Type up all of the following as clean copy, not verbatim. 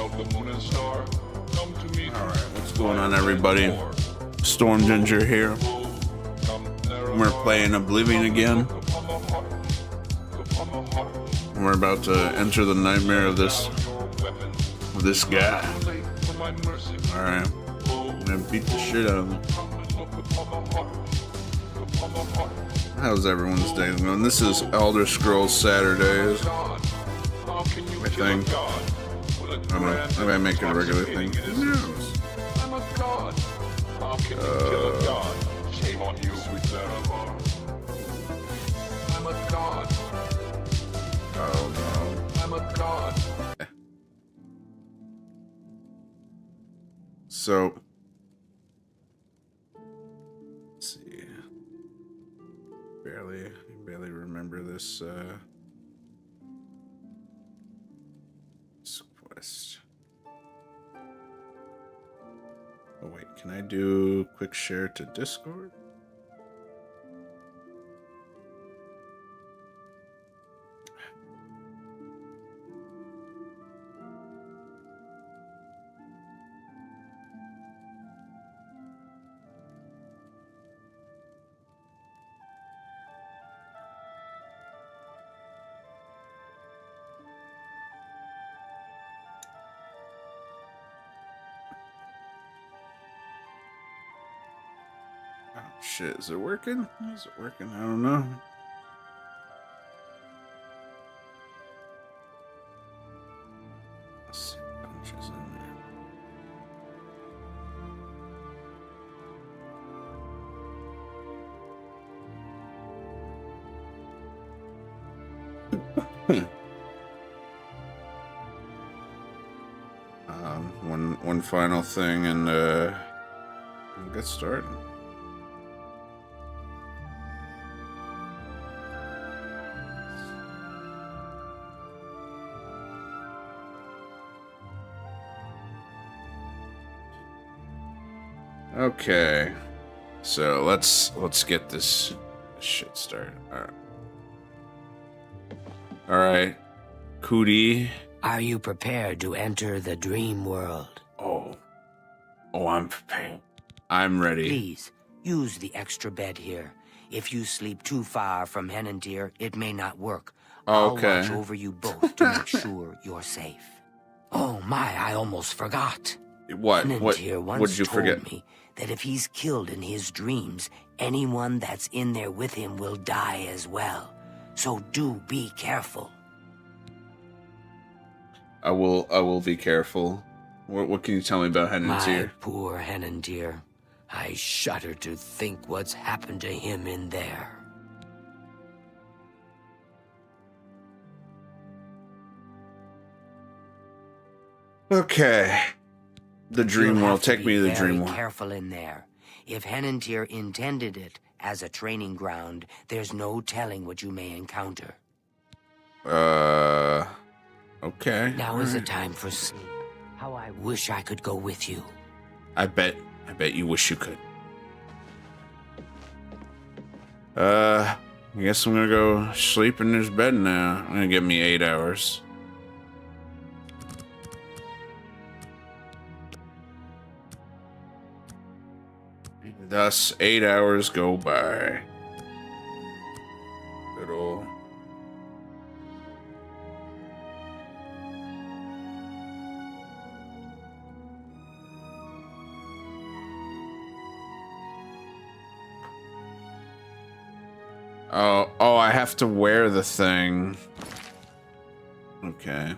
Alright, what's going on, everybody? Storm Ginger here. We're playing Oblivion again. We're about to enter the nightmare of this guy. Alright. I'm gonna beat the shit out of him. How's everyone's day going? This is Elder Scrolls Saturdays, I think. I don't know. Maybe I make it a regular thing. Who knows? Shame on you, sweet Zarabar. I'm a god. Oh no. I'm a god. So, let's see. Barely remember this quest. Oh wait, can I do quick share to Discord? Oh shit, is it working? Is it working? I don't know. Let's see, bunches in there. One final thing and we'll get started. Okay, so let's get this shit started. All right, Cootie. Are you prepared to enter the dream world? Oh, I'm prepared. I'm ready. Please, use the extra bed here. If you sleep too far from Henantir, it may not work. Okay. I'll watch over you both to make sure you're safe. Oh my, I almost forgot. What? Henantir What once did you told forget? me that if he's killed in his dreams, anyone that's in there with him will die as well. So do be careful. I will be careful. What can you tell me about Henantir? My poor Henantir. I shudder to think what's happened to him in there. Okay. The dream You'll world. have to Take me to the be dream very world. careful in there. If Henantir intended it as a training ground, there's no telling what you may encounter. Okay. Now is the time for sleep. How I wish I could go with you. I bet you wish you could. I guess I'm gonna go sleep in this bed now. I'm gonna give me 8 hours. Thus, 8 hours go by. Good old. Oh, I have to wear the thing. Okay.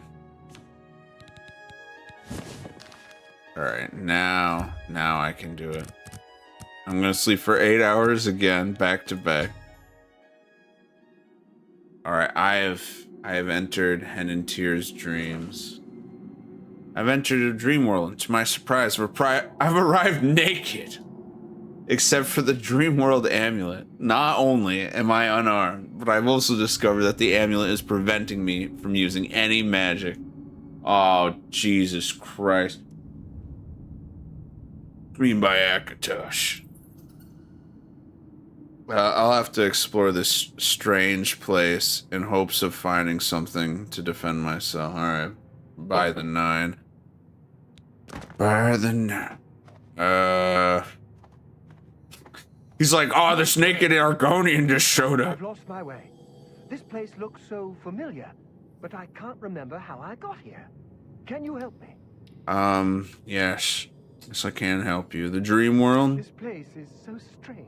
Alright, now I can do it. I'm gonna sleep for 8 hours again, back to back. Alright, I have entered Henantir's dreams. I've entered a dream world, and to my surprise, I've arrived naked. Except for the dream world amulet. Not only am I unarmed, but I've also discovered that the amulet is preventing me from using any magic. Oh, Jesus Christ. Green by Akatosh. I'll have to explore this strange place in hopes of finding something to defend myself. Alright. By the 9. Better than... He's like, oh, this naked Argonian just showed up. I've lost my way. This place looks so familiar, but I can't remember how I got here. Can you help me? Yes. Yes, I can help you. The dream world? This place is so strange.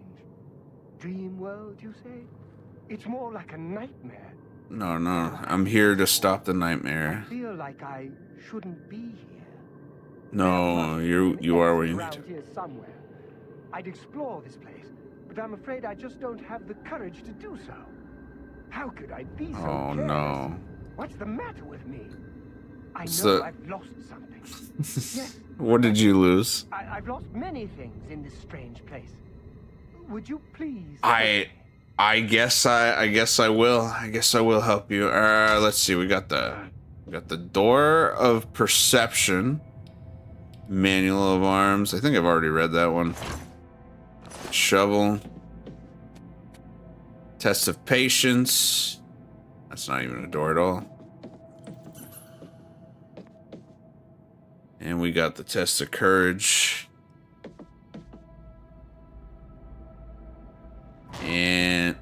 Dream world, you say? It's more like a nightmare. No, I'm here to stop the nightmare. I feel like I shouldn't be here. No, you are where you need to. Around here somewhere. I'd explore this place, but I'm afraid I just don't have the courage to do so. How could I be so Oh, careless? no. What's the matter with me? I It's know the- I've lost something. Yes, What did you lose? I've lost many things in this strange place. Would you please? I guess I will. I guess I will help you. Let's see. We got the door of perception. Manual of arms. I think I've already read that one. Shovel. Test of patience. That's not even a door at all. And we got the test of courage. And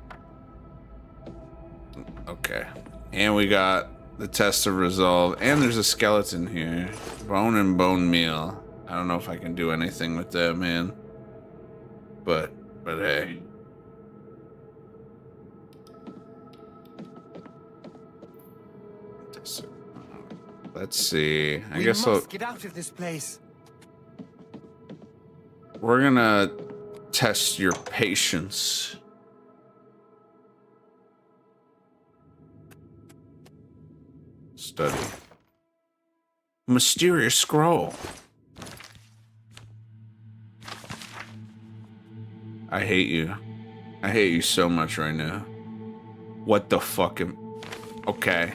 okay. And we got the test of resolve. And there's a skeleton here. Bone and bone meal. I don't know if I can do anything with that, man. But hey. Let's see. I guess we must get out of this place. we're gonna test your patience. Study. Mysterious scroll. I hate you. I hate you so much right now. What the fuck am... Okay.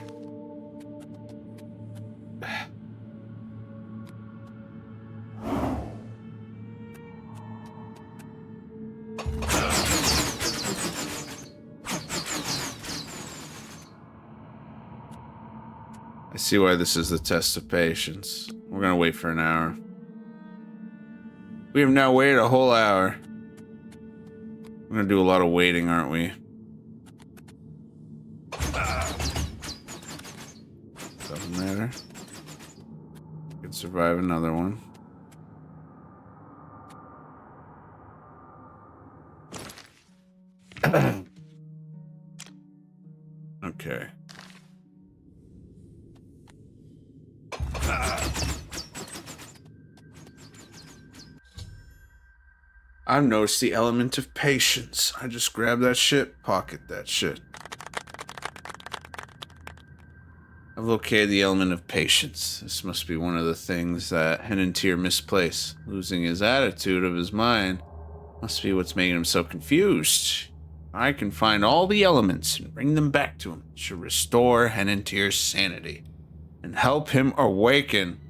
I see why this is the test of patience. We're gonna wait for an hour. We have now waited a whole hour. We're gonna do a lot of waiting, aren't we? Doesn't matter. We can survive another one. Okay. I've noticed the element of patience. I just grab that shit, pocket that shit. I've located the element of patience. This must be one of the things that Henantier misplaced. Losing his attitude of his mind must be what's making him so confused. I can find all the elements and bring them back to him. It should restore Henantier's sanity and help him awaken.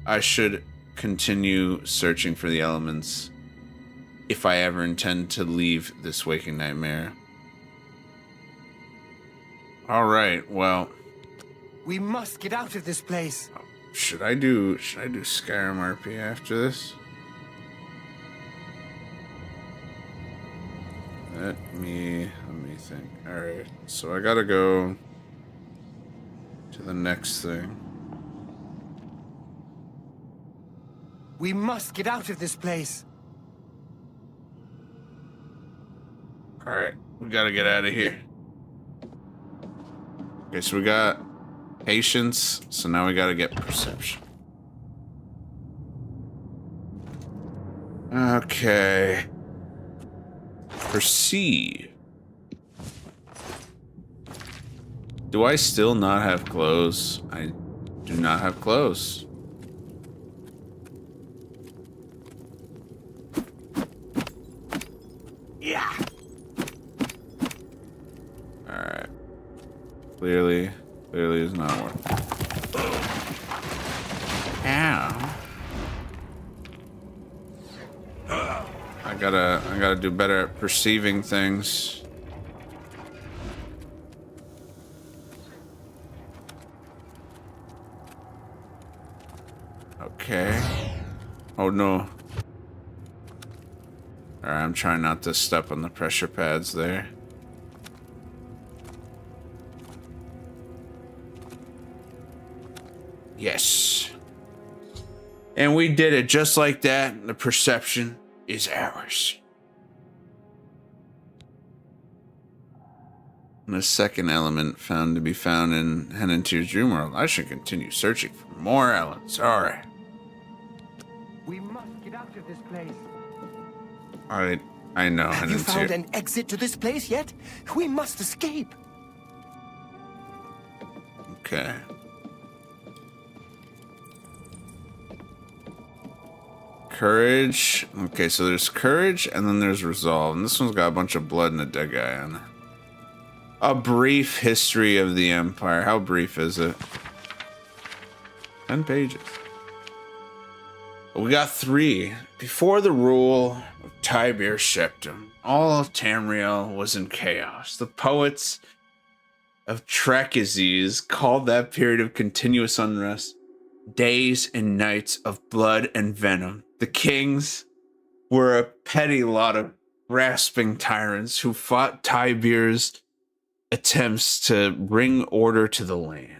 I should continue searching for the elements if I ever intend to leave this waking nightmare. Alright, well... We must get out of this place. Should I do Skyrim RP after this? Let me think. Alright, so I gotta go to the next thing. We must get out of this place. Alright, we gotta get out of here. Okay, so we got patience, so now we gotta get perception. Okay. Perceive. Do I still not have clothes? I do not have clothes. Yeah. Alright. Clearly is not working. Ow. I gotta do better at perceiving things. Okay. Oh no. Alright, I'm trying not to step on the pressure pads there. Yes. And we did it just like that. The perception is ours. And the second element found to be found in Henentier's dream world. I should continue searching for more elements. Alright. We must get out of this place. I know. Have you found an exit to this place yet? We must escape. Okay. Courage. Okay, so there's courage and then there's resolve. And this one's got a bunch of blood and a dead guy on it. A brief history of the Empire. How brief is it? 10 pages. We got 3. Before the rule of Tiberius Septim, all of Tamriel was in chaos. The poets of Trechizes called that period of continuous unrest days and nights of blood and venom. The kings were a petty lot of grasping tyrants who fought Tiberius' attempts to bring order to the land.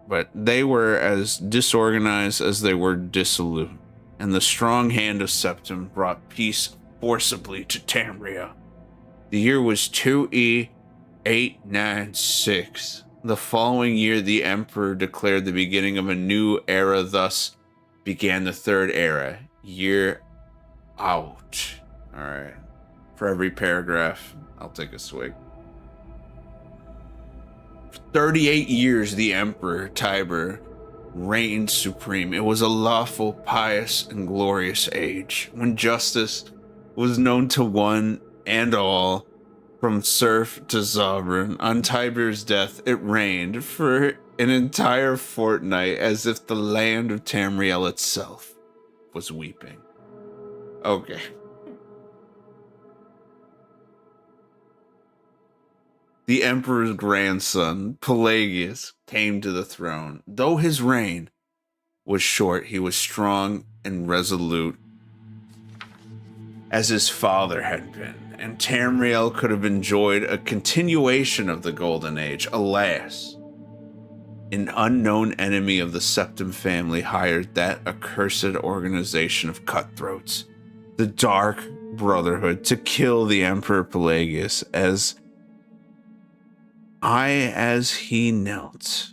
But they were as disorganized as they were dissolute, and the strong hand of Septim brought peace forcibly to Tamriel. The year was 2E 896. The following year, the Emperor declared the beginning of a new era, thus began the third era. Year out. Alright. For every paragraph, I'll take a swig. 38 years the Emperor Tiber reigned supreme. It was a lawful, pious, and glorious age, when justice was known to one and all, from serf to sovereign. On Tiber's death, it reigned for an entire fortnight, as if the land of Tamriel itself was weeping. Okay. The emperor's grandson, Pelagius, came to the throne. Though his reign was short, he was strong and resolute, as his father had been, and Tamriel could have enjoyed a continuation of the Golden Age. Alas, an unknown enemy of the Septim family hired that accursed organization of cutthroats, the Dark Brotherhood, to kill the Emperor Pelagius as he knelt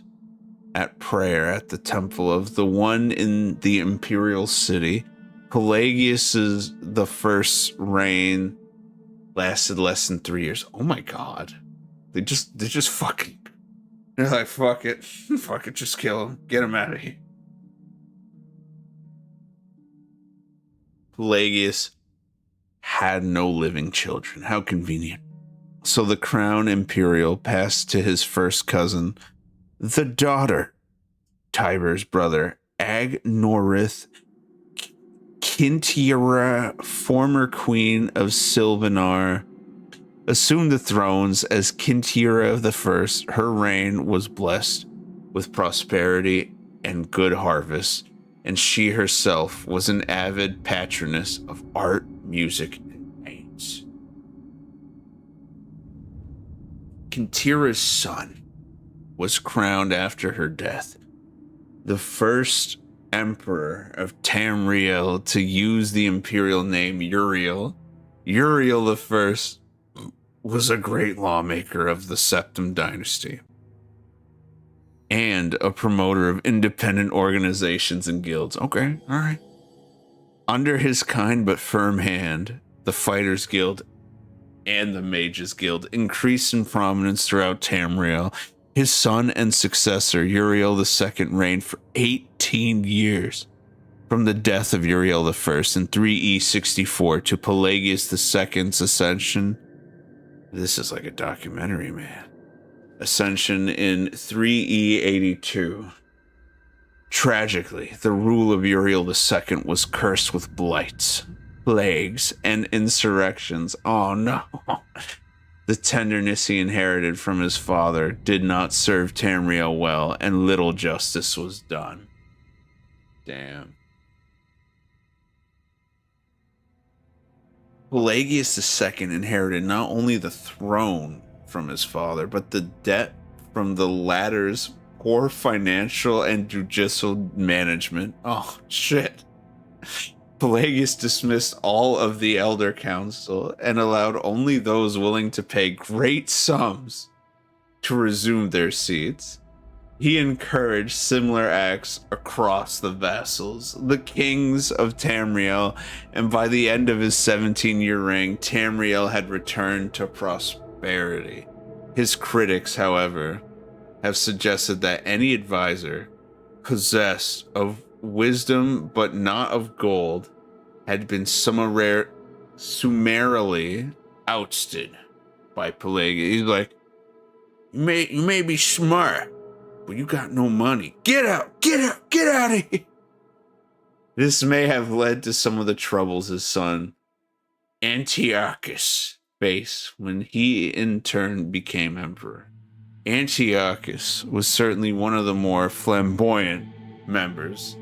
at prayer at the temple of the one in the imperial city. Pelagius's the first reign lasted less than 3 years. Oh my god. They just fucking, they're like, fuck it, just kill him, get him out of here. Pelagius had no living children. How convenient. So the crown imperial passed to his first cousin, the daughter, Tiber's brother, Agnorith Kintiera, former queen of Silvanar, assumed the thrones as Kintiera I. Her reign was blessed with prosperity and good harvest, and she herself was an avid patroness of art, music, and paints. Kintiera's son was crowned after her death, the first emperor of Tamriel to use the imperial name Uriel. Uriel I was a great lawmaker of the Septim dynasty and a promoter of independent organizations and guilds. Okay, all right. Under his kind but firm hand, the Fighters Guild and the Mages Guild increased in prominence throughout Tamriel. His son and successor, Uriel II, reigned for 18 years, from the death of Uriel I in 3E64 to Pelagius II's ascension. This is like a documentary, man. Ascension in 3E82. Tragically, the rule of Uriel II was cursed with blights, plagues, and insurrections. Oh no. The tenderness he inherited from his father did not serve Tamriel well, and little justice was done. Damn. Pelagius II inherited not only the throne from his father, but the debt from the latter's poor financial and judicial management. Oh, shit. Pelagius dismissed all of the elder council and allowed only those willing to pay great sums to resume their seats. He encouraged similar acts across the vassals, the kings of Tamriel, and by the end of his 17-year reign, Tamriel had returned to prosperity. His critics, however, have suggested that any advisor possessed of wisdom but not of gold had been summarily ousted by Pelagius. He's like, you may be smart, but you got no money. Get out of here. This may have led to some of the troubles his son Antiochus faced when he in turn became emperor. Antiochus was certainly one of the more flamboyant members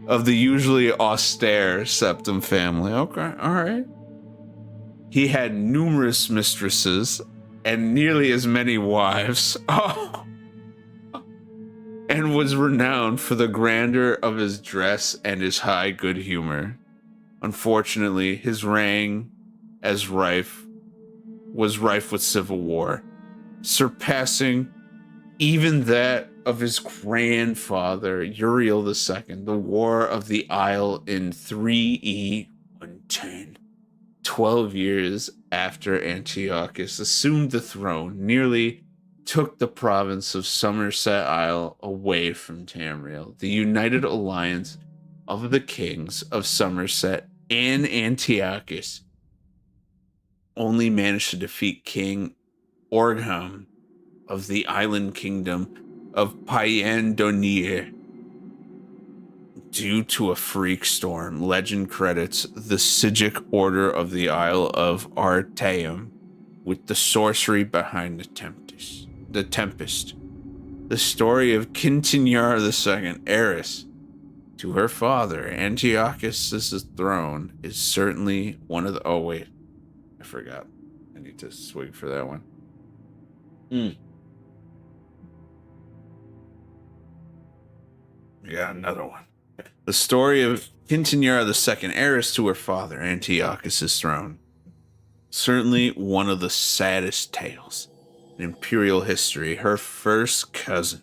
of the usually austere Septim family. Okay, all right. He had numerous mistresses and nearly as many wives. Oh. And was renowned for the grandeur of his dress and his high good humor. Unfortunately, his reign was rife with civil war, surpassing even that of his grandfather, Uriel II, the War of the Isle in 3E 110. 12 years after Antiochus assumed the throne, nearly took the province of Somerset Isle away from Tamriel. The united alliance of the kings of Somerset and Antiochus only managed to defeat King Orgham of the island kingdom of Payandonir. Due to a freak storm, legend credits the Sigic Order of the Isle of Artaeum with the sorcery behind the Tempest. The story of Quintiniar II, heiress to her father Antiochus' throne, is certainly one of the... Oh, wait. I forgot. I need to swig for that one. Yeah, another one. The story of Quintiniar II, heiress to her father Antiochus' throne. Certainly one of the saddest tales in imperial history. Her first cousin,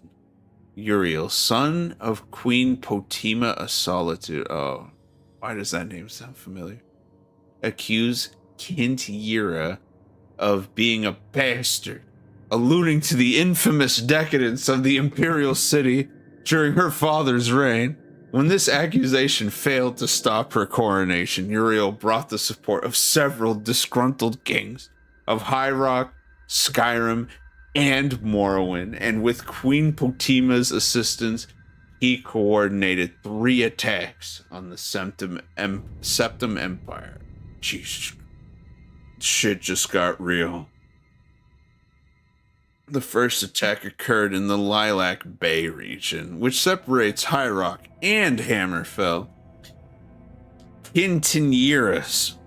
Uriel, son of Queen Potima of Solitude. Oh, why does that name sound familiar? Accused Quintiniara of being a bastard, alluding to the infamous decadence of the imperial city during her father's reign. When this accusation failed to stop her coronation, Uriel brought the support of several disgruntled kings of High Rock, Skyrim, and Morrowind, and with Queen Potima's assistance, he coordinated 3 attacks on the Septim Empire. Jeez, shit just got real. The first attack occurred in the Lilac Bay region, which separates High Rock and Hammerfell. Quintiniara's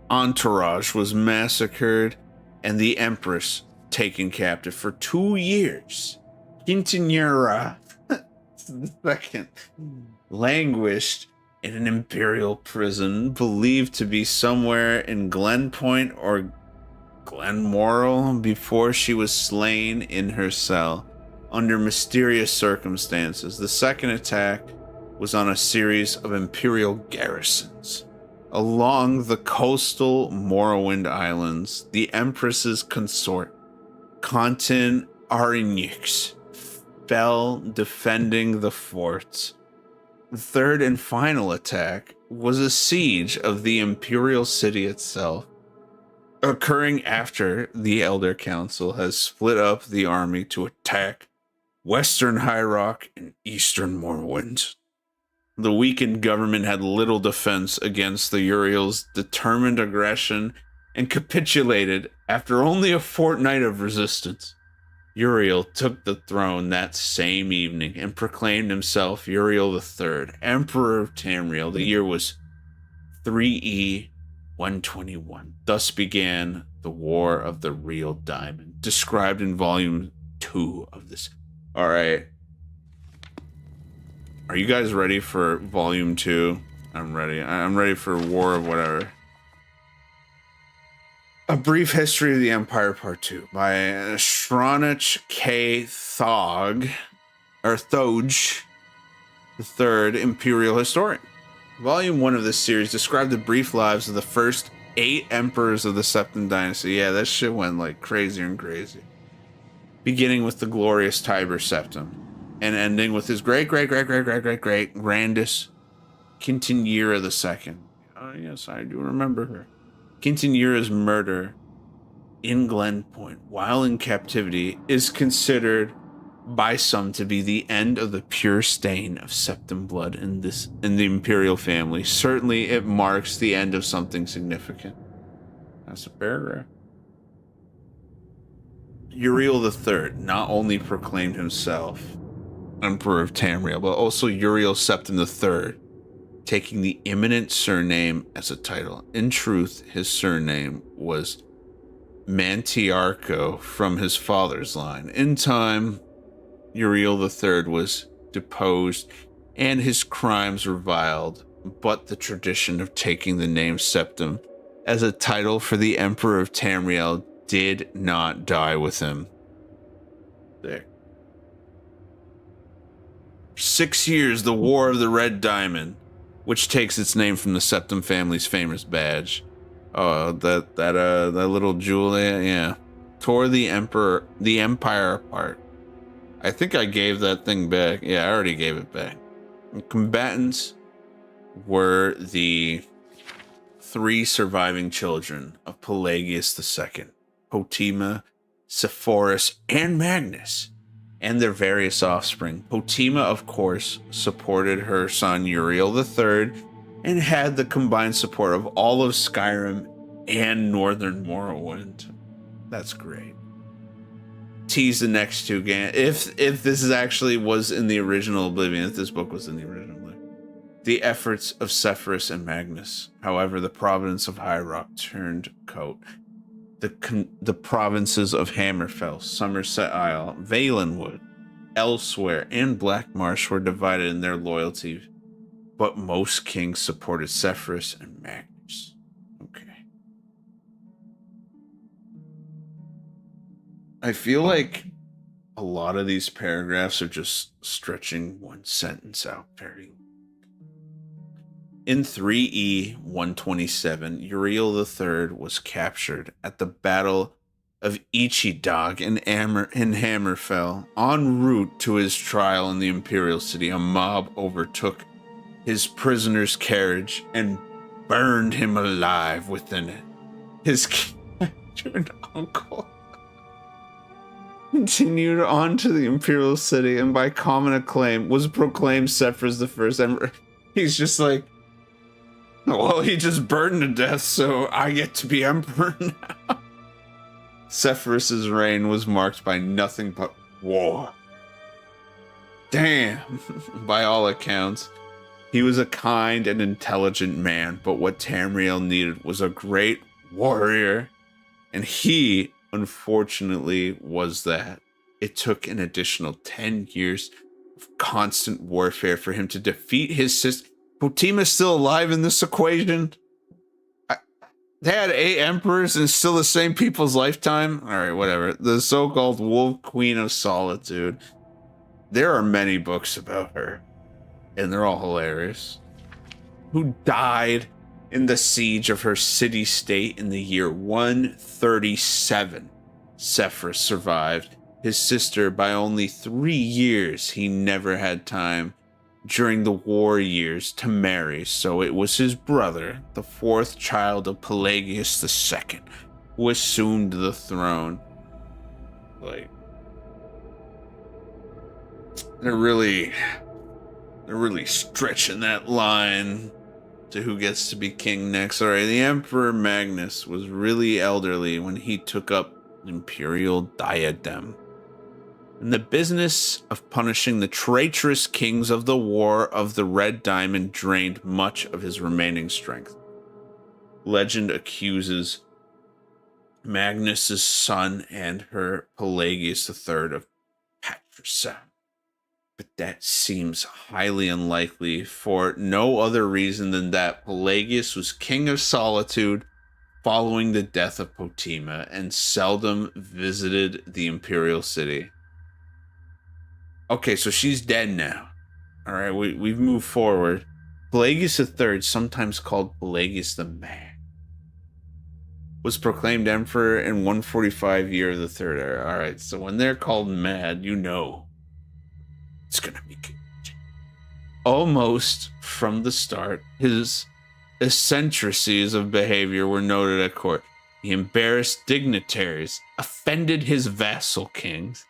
entourage was massacred and the Empress taken captive for 2 years. Quintiniara II languished in an imperial prison believed to be somewhere in Glenpoint or Glenmoral before she was slain in her cell under mysterious circumstances. The second attack was on a series of imperial garrisons along the coastal Morrowind Islands. The Empress's consort, Contin Arinix, fell defending the forts. The third and final attack was a siege of the imperial city itself, occurring after the Elder Council has split up the army to attack Western High Rock and Eastern Morrowind. The weakened government had little defense against the Uriel's determined aggression and capitulated after only a fortnight of resistance. Uriel took the throne that same evening and proclaimed himself Uriel III, Emperor of Tamriel. The year was 3E 121. Thus began the War of the Real Diamond, described in Volume 2 of this. All right. Are you guys ready for Volume 2? I'm ready. I'm ready for War of whatever. A Brief History of the Empire Part 2 by Shronich K. Thog, or Thoge, the third Imperial Historian. Volume 1 of this series described the brief lives of the first 8 emperors of the Septim Dynasty. Yeah, that shit went like crazier and crazy. Beginning with the glorious Tiber Septim, and ending with his great grandest Quintineira II. Oh yes, I do remember her. Quintineira's murder in Glen Point while in captivity is considered by some to be the end of the pure stain of Septim blood in the imperial family. Certainly it marks the end of something significant. That's a paragraph. Uriel III not only proclaimed himself Emperor of Tamriel, but also Uriel Septim III, taking the eminent surname as a title. In truth, his surname was Mantiarco from his father's line. In time, Uriel III was deposed and his crimes reviled, but the tradition of taking the name Septim as a title for the Emperor of Tamriel did not die with him. There. 6 years, the War of the Red Diamond, which takes its name from the Septim family's famous badge. Oh, that little jewel there, yeah. Tore the empire apart. I think I gave that thing back. Yeah, I already gave it back. The combatants were the 3 surviving children of Pelagius II, Potima, Sepphoris, and Magnus, and their various offspring. Potima, of course, supported her son Uriel III and had the combined support of all of Skyrim and Northern Morrowind. That's great. Tease the next 2 games. If this is actually was in the original Oblivion, if this book was in the original Oblivion. The efforts of Sepphoris and Magnus. However, the province of High Rock turned coat. The provinces of Hammerfell, Somerset Isle, Valenwood, Elsewhere, and Blackmarsh were divided in their loyalty, but most kings supported Sepphoris and Magnus. Okay. I feel like a lot of these paragraphs are just stretching one sentence out very. In 3E 127, Uriel III was captured at the Battle of Ichidog in Hammerfell. En route to his trial in the Imperial City, a mob overtook his prisoner's carriage and burned him alive within it. His captured uncle continued on to the Imperial City and by common acclaim was proclaimed Sepphoris the First Emperor. He's just like, well, he just burned to death, so I get to be emperor now. Sepphoris' reign was marked by nothing but war. Damn. By all accounts, he was a kind and intelligent man, but what Tamriel needed was a great warrior, and he, unfortunately, was that. It took an additional 10 years of constant warfare for him to defeat his sister. Potima's still alive in this equation? They had 8 emperors and still the same people's lifetime? Alright, whatever. The so-called Wolf Queen of Solitude. There are many books about her, and they're all hilarious. Who died in the siege of her city-state in the year 137. Sepphoris survived his sister by only 3 years. He never had time during the war years to marry, so it was his brother, the 4th child of Pelagius II, who assumed the throne. Like, they're really stretching that line to who gets to be king next. Alright, the Emperor Magnus was really elderly when he took up the imperial diadem. In the business of punishing the traitorous kings of the War of the Red Diamond drained much of his remaining strength. legend accuses Magnus's son and her Pelagius III of patricide. But that seems highly unlikely for no other reason than that Pelagius was king of Solitude following the death of Potima and seldom visited the imperial city. Okay, so she's dead now. All right, we've moved forward. Pelagius III, sometimes called Pelagius the Mad, was proclaimed emperor in 145 year of the Third Era. All right, so when they're called mad, you know it's gonna be good. Almost from the start, his eccentricities of behavior were noted at court. He embarrassed dignitaries, offended his vassal kings,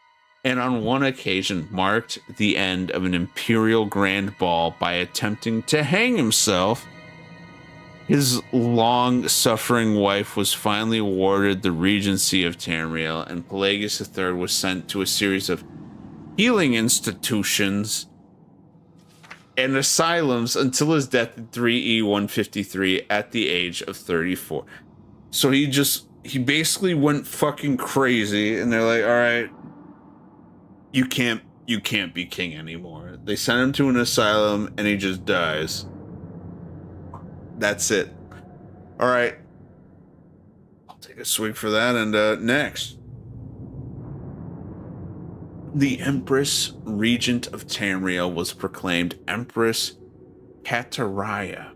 and on one occasion marked the end of an imperial grand ball by attempting to hang himself. His long-suffering wife was finally awarded the regency of Tamriel, and Pelagius III was sent to a series of healing institutions and asylums until his death in 3E 153 at the age of 34. So he basically went fucking crazy, and they're like, all right, you can't be king anymore. They sent him to an asylum, and he just dies. That's it. All right. I'll take a swig for that, and next. The Empress Regent of Tamriel was proclaimed Empress Kataraya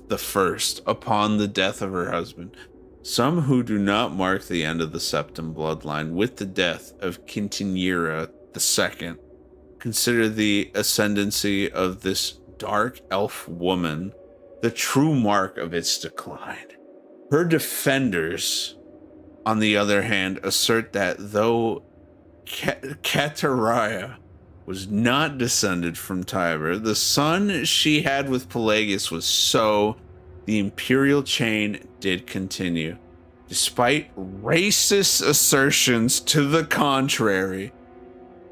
the First upon the death of her husband. Some who do not mark the end of the Septim bloodline with the death of Quintanilla II consider the ascendancy of this dark elf woman the true mark of its decline. Her defenders, on the other hand, assert that though Kataraya was not descended from Tiber, the son she had with Pelagius was so, the imperial chain did continue. Despite racist assertions to the contrary,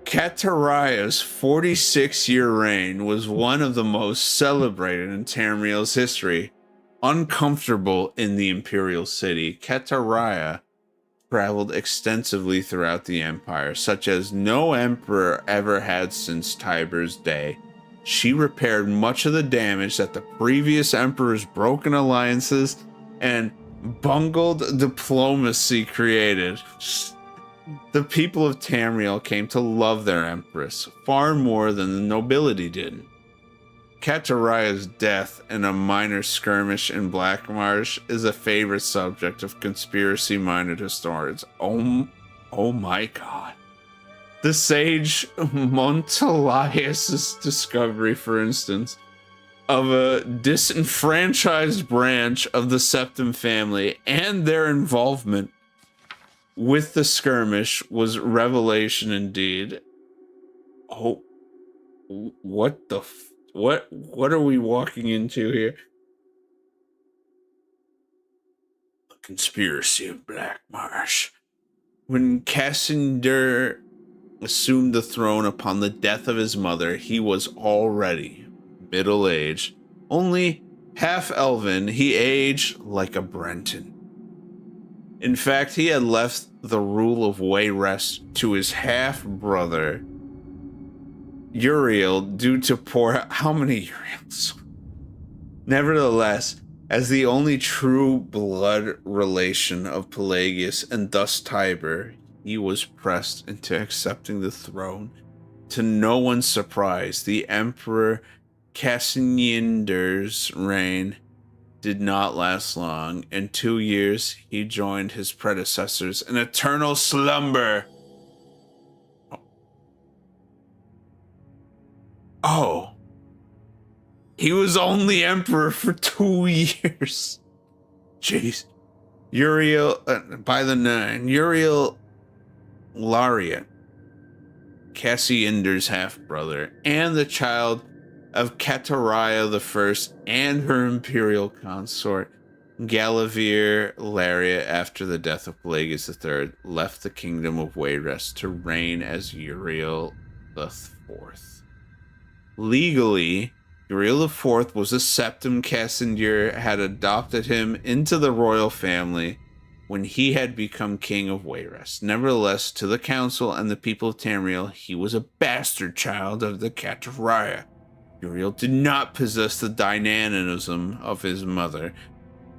Kataraya's 46-year reign was one of the most celebrated in Tamriel's history. Uncomfortable in the imperial city, Kataraya traveled extensively throughout the empire, such as no emperor ever had since Tiber's day. She repaired much of the damage that the previous emperor's broken alliances and bungled diplomacy created. The people of Tamriel came to love their empress far more than the nobility did. Kataraya's death in a minor skirmish in Black Marsh is a favorite subject of conspiracy-minded historians. Oh my god. The sage Montelius's discovery, for instance, of a disenfranchised branch of the Septim family and their involvement with the skirmish was revelation indeed. Oh, what the what are we walking into here? The conspiracy of Black Marsh. When Cassander assumed the throne upon the death of his mother, he was already middle-aged. Only half-elven, he aged like a Brenton. In fact, he had left the rule of Wayrest to his half-brother, Uriel, due to poor... How many Uriels? Nevertheless, as the only true blood relation of Pelagius and thus Tiber, he was pressed into accepting the throne. To no one's surprise, the Emperor Cassinder's reign did not last long. In 2 years, he joined his predecessors in eternal slumber. Oh. He was only emperor for 2 years. Jeez. Uriel, by the 9, Uriel Lariat, Cassinder's half-brother, and the child of Kataraya I and her imperial consort, Galavir Lariat, after the death of Pelagius III, left the kingdom of Wayrest to reign as Uriel IV. Legally, Uriel IV was a septum. Cassandir had adopted him into the royal family when he had become king of Wayrest. Nevertheless, to the council and the people of Tamriel, he was a bastard child of the Kataraya. Uriel did not possess the dynamism of his mother,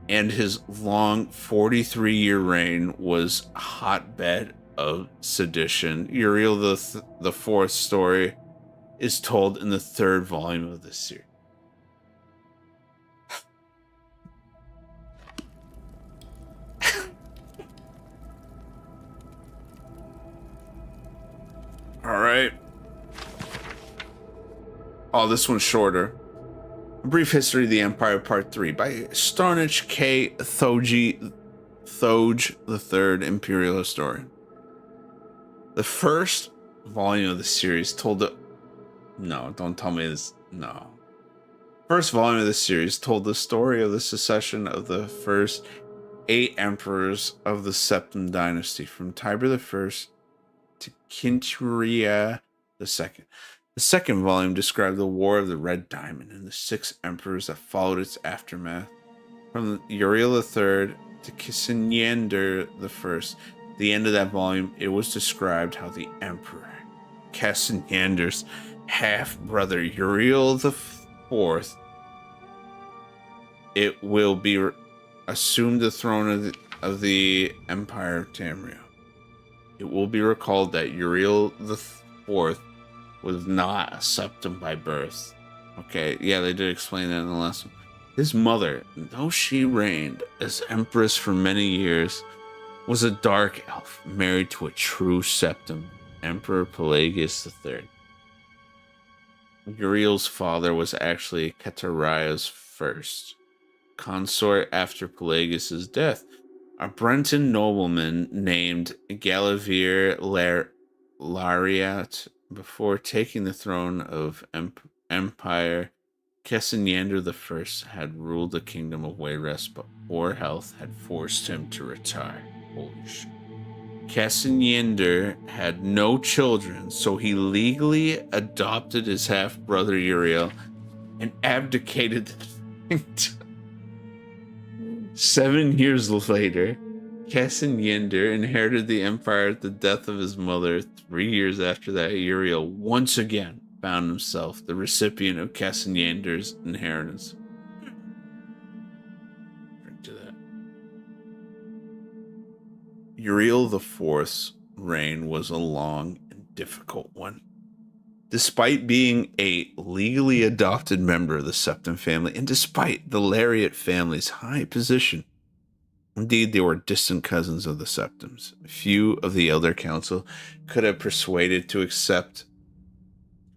and his long 43-year reign was a hotbed of sedition. Uriel the Fourth's story is told in the 3rd volume of this series. All right. Oh, this one's shorter. A Brief History of the Empire, Part 3 by Starnich K. Thoge III, Imperial Historian. The first volume of the series told the... No, don't tell me this. No. First volume of the series told the story of the succession of the first 8 emperors of the Septim dynasty, from Tiber I to Kinturia II. The second volume described the War of the Red Diamond and the 6 emperors that followed its aftermath. From Uriel III to Cassiniander I, the end of that volume, it was described how the emperor, Cassiniander's half-brother Uriel IV, it will be assumed the throne of the Empire of Tamriel. It will be recalled that Uriel IV was not a septum by birth. Okay, yeah, they did explain that in the last one. His mother, though she reigned as empress for many years, was a dark elf married to a true septum, Emperor Pelagius III. Uriel's father was actually Cataraya's first consort after Pelagius's death. A Breton nobleman named Galavir Lariat, before taking the throne of Empire, Cassiniander I had ruled the kingdom of Wayrest, but poor health had forced him to retire. Holy shit. Cassiniander had no children, so he legally adopted his half-brother Uriel and abdicated the kingdom. 7 years later, Cassiniander inherited the empire at the death of his mother. 3 years after that, Uriel once again found himself the recipient of Cassinander's inheritance. Drink to that. Uriel IV's reign was a long and difficult one. Despite being a legally adopted member of the Septim family, and despite the Lariat family's high position, indeed they were distant cousins of the Septims, few of the Elder Council could have persuaded to accept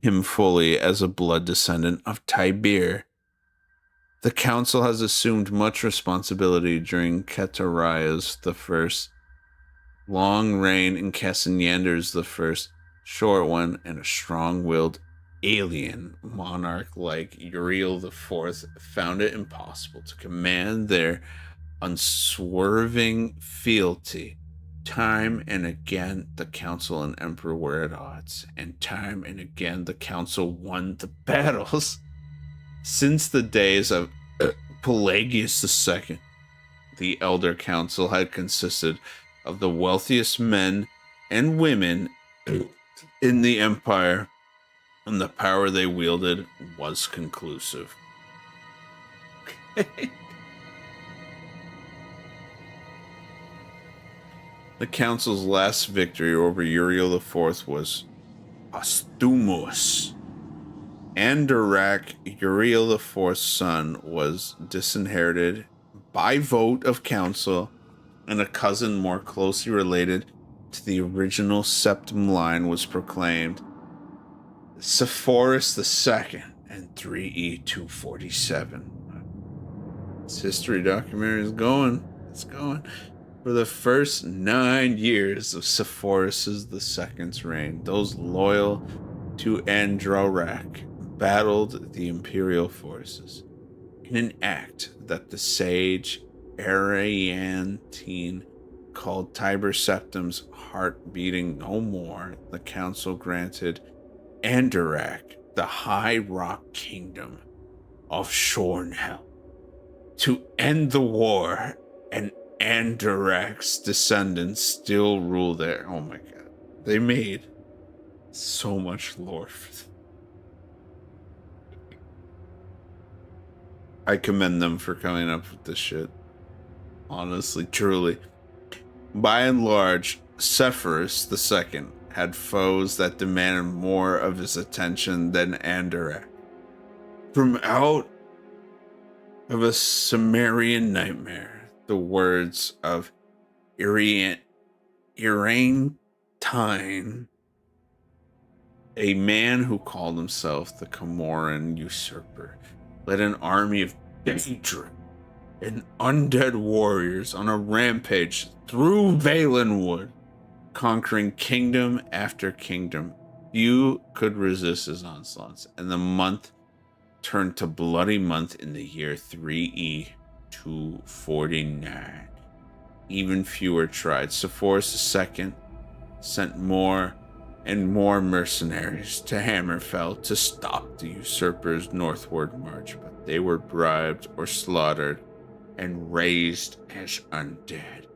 him fully as a blood descendant of Tiber. The council has assumed much responsibility during Cataraya's I long reign and Cassinander's I short one, and a strong-willed alien monarch like Uriel IV found it impossible to command their unswerving fealty. Time and again, the council and emperor were at odds, and time and again, the council won the battles. Since the days of Pelagius II, the Elder Council had consisted of the wealthiest men and women in the empire, and the power they wielded was conclusive. The council's last victory over Uriel IV was posthumous. Andorak, Uriel IV's son, was disinherited by vote of council, and a cousin more closely related to the original septum line was proclaimed Sepphoris II in 3E 247. This history documentary is going. It's going. For the first 9 years of Sepphoris II's reign, those loyal to Andorak battled the imperial forces. In an act that the sage Ariantine called Tiber Septim's heart beating no more, the council granted Andorak the High Rock Kingdom offshore now to end the war, and Andorak's descendants still rule there. Oh my god. They made so much lore for this. I commend them for coming up with this shit. Honestly, truly. By and large, Sepphoris II had foes that demanded more of his attention than Andorak. From out of a Sumerian nightmare, the words of Iraintine, a man who called himself the Comoran usurper, led an army of Daedra and undead warriors on a rampage through Valenwood, conquering kingdom after kingdom. Few could resist his onslaughts, and the month turned to Bloody Month in the year 3E 249. Even fewer tried. Sepphoris II sent more and more mercenaries to Hammerfell to stop the usurper's northward march, but they were bribed or slaughtered and raised as undead.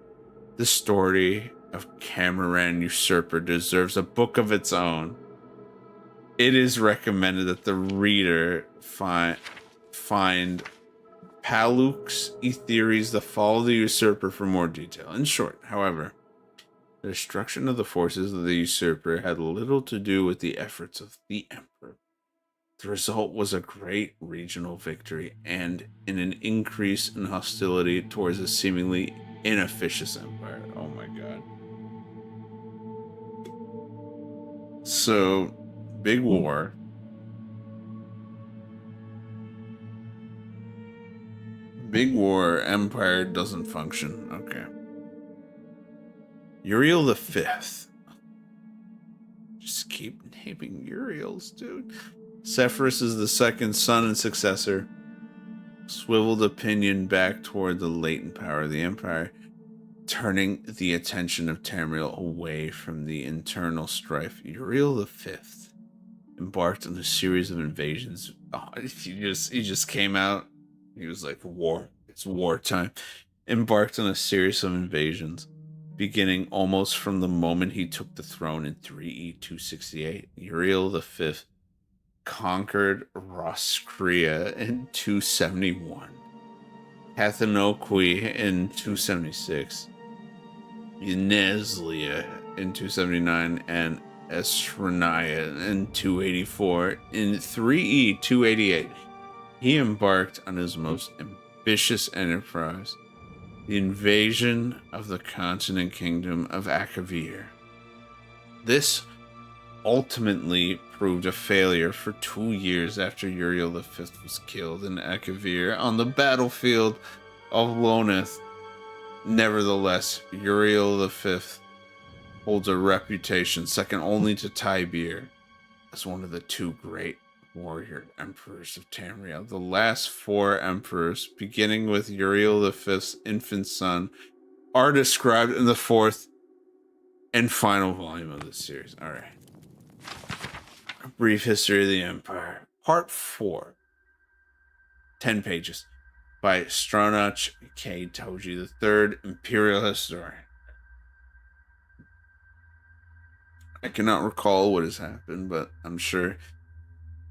The story of Camoran usurper deserves a book of its own. It is recommended that the reader find Paluk's Etheres, The Fall of the Usurper, for more detail. In short, however, the destruction of the forces of the usurper had little to do with the efforts of the emperor. The result was a great regional victory and in an increase in hostility towards a seemingly inefficient empire. Oh my god. So, big war. Big war, empire doesn't function. Okay. Uriel the Fifth. Just keep naming Uriels, dude. Sepphoris is the second son and successor. Swiveled opinion back toward the latent power of the empire, turning the attention of Tamriel away from the internal strife. Uriel the Fifth embarked on a series of invasions. Oh, he just came out. He was like, war. It's wartime. Embarked on a series of invasions, beginning almost from the moment he took the throne in 3E 268. Uriel V conquered Roscrea in 271, Hathanoqui in 276, Neslia in 279, and Esraniah in 284. In 3E 288, he embarked on his most ambitious enterprise, the invasion of the continent kingdom of Akavir. This ultimately proved a failure for 2 years after Uriel V was killed in Akavir on the battlefield of Loneth. Nevertheless, Uriel V holds a reputation second only to Tibir as one of the two great warrior emperors of Tamriel. The last four emperors, beginning with Uriel V's infant son, are described in the fourth and final volume of the series. All right. A brief history of the empire. Part 4. 10 pages. By Stronach K. Toji, the third imperial historian. I cannot recall what has happened, but I'm sure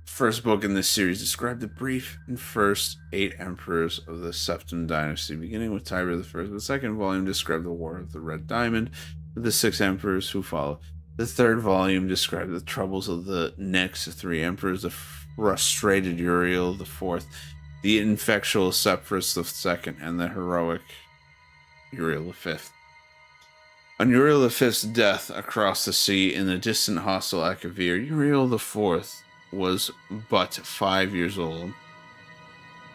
first book in this series described the brief and first 8 emperors of the Septim dynasty, beginning with Tibur I. The second volume described the War of the Red Diamond with the 6 emperors who followed. The third volume described the troubles of the next 3 emperors, the frustrated Uriel IV, the infectious Sepphoris II, and the heroic Uriel V. On Uriel V's death across the sea in the distant hostile Akavir, Uriel IV was but 5 years old.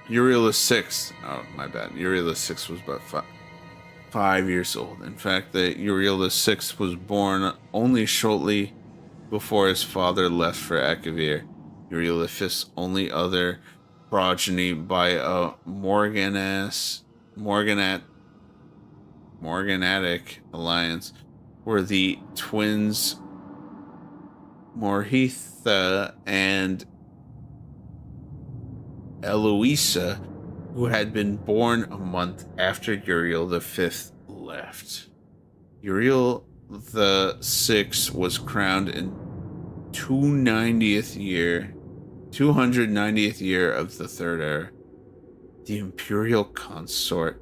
Uriel VI, oh my bad, Uriel VI was but 5 years old. In fact, the Uriel VI was born only shortly before his father left for Akavir. Uriel V's only other progeny by a Morganatic alliance were the twins Morhitha and Eloisa, who had been born a month after Uriel V left. Uriel VI was crowned in 290th year of the Third Era. The imperial consort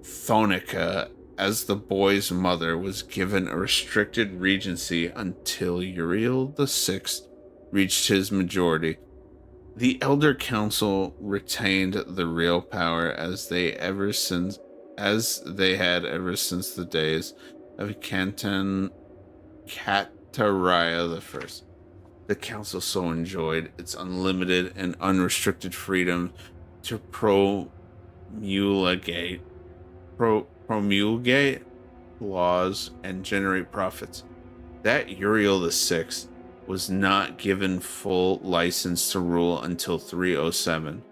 Thonica, as the boy's mother, was given a restricted regency until Uriel VI reached his majority. The Elder Council retained the real power as they had ever since the days of Catariah I. The council so enjoyed its unlimited and unrestricted freedom to promulgate laws and generate profits that Uriel VI was not given full license to rule until 307,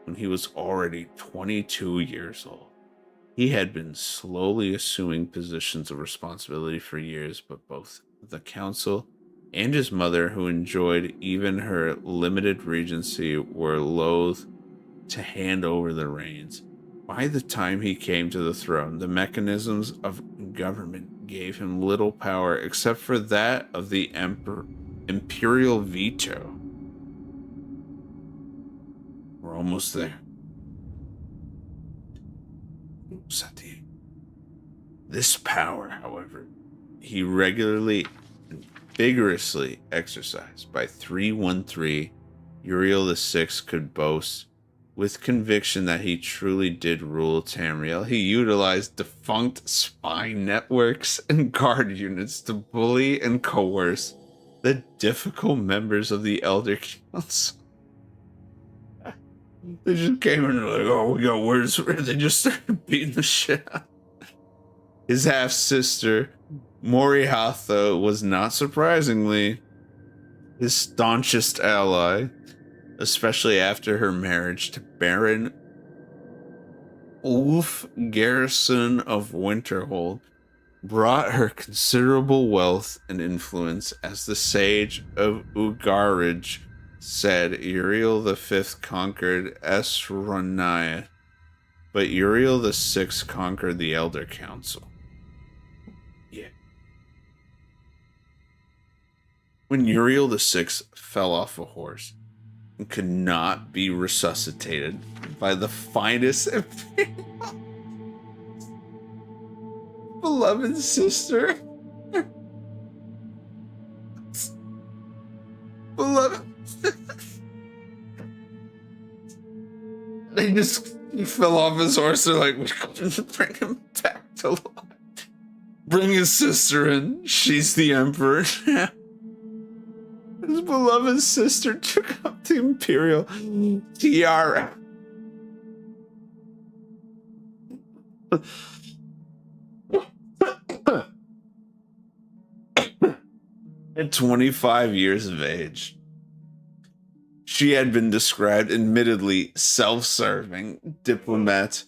when he was already 22 years old. He had been slowly assuming positions of responsibility for years, but both the council and his mother, who enjoyed even her limited regency, were loath to hand over the reins. By the time he came to the throne, the mechanisms of government gave him little power except for that of the imperial veto. We're almost there. Sati. This power, however, he regularly and vigorously exercised. By 313, Uriel VI could boast with conviction that he truly did rule Tamriel. He utilized defunct spy networks and guard units to bully and coerce the difficult members of the Elder Council. They just came in and were like, oh, we got words for it. They just started beating the shit out. His half-sister, Morihatha, was not surprisingly his staunchest ally, especially after her marriage to Baron Ulf Garrison of Winterhold, brought her considerable wealth and influence. As the sage of Ugarij said, Uriel V conquered Esroniah, but Uriel VI conquered the Elder Council. Yeah. When Uriel VI fell off a horse and could not be resuscitated by the finest beloved sister, beloved. He fell off his horse. They're like, we couldn't bring him back to life. Bring his sister in. She's the emperor now. His beloved sister took up the imperial tiara. At 25 years of age, she had been described, admittedly self-serving diplomat,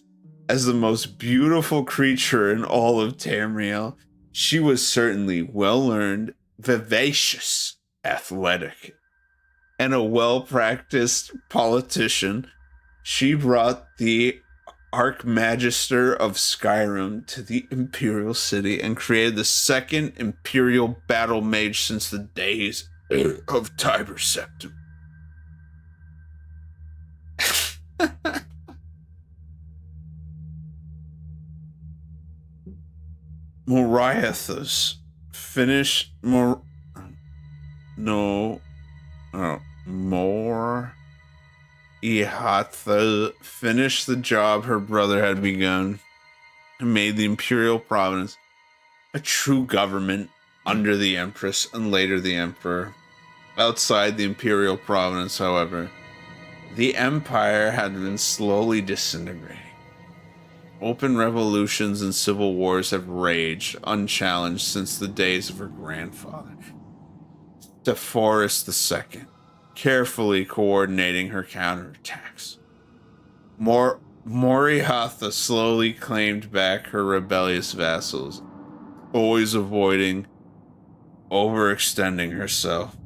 as the most beautiful creature in all of Tamriel. She was certainly well-learned, vivacious, athletic, and a well-practiced politician. She brought the Archmagister of Skyrim to the Imperial City and created the second Imperial Battle Mage since the days of Tiber Septim. Morihatha finished Morihatha finished the job her brother had begun and made the Imperial Province a true government under the Empress and later the Emperor. Outside the Imperial Province, however, the Empire had been slowly disintegrating. Open revolutions and civil wars have raged unchallenged since the days of her grandfather, Sepphoris II, carefully coordinating her counterattacks. Morihatha slowly claimed back her rebellious vassals, always avoiding overextending herself.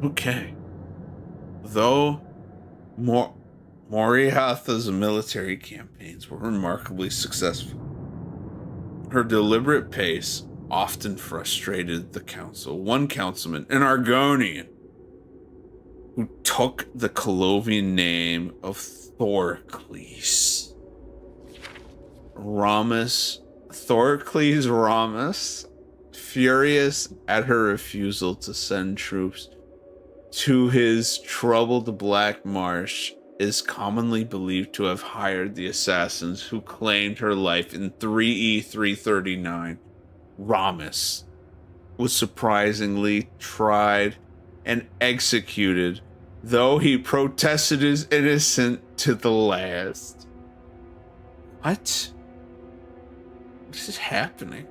Okay. Though Mor- Morihatha's military campaigns were remarkably successful, her deliberate pace often frustrated the council. One councilman, an Argonian, who took the Colovian name of Thorocles Ramos, furious at her refusal to send troops to his troubled Black Marsh, is commonly believed to have hired the assassins who claimed her life in 3E 339. Ramos was surprisingly tried and executed, though he protested his innocence to the last. What? What is happening?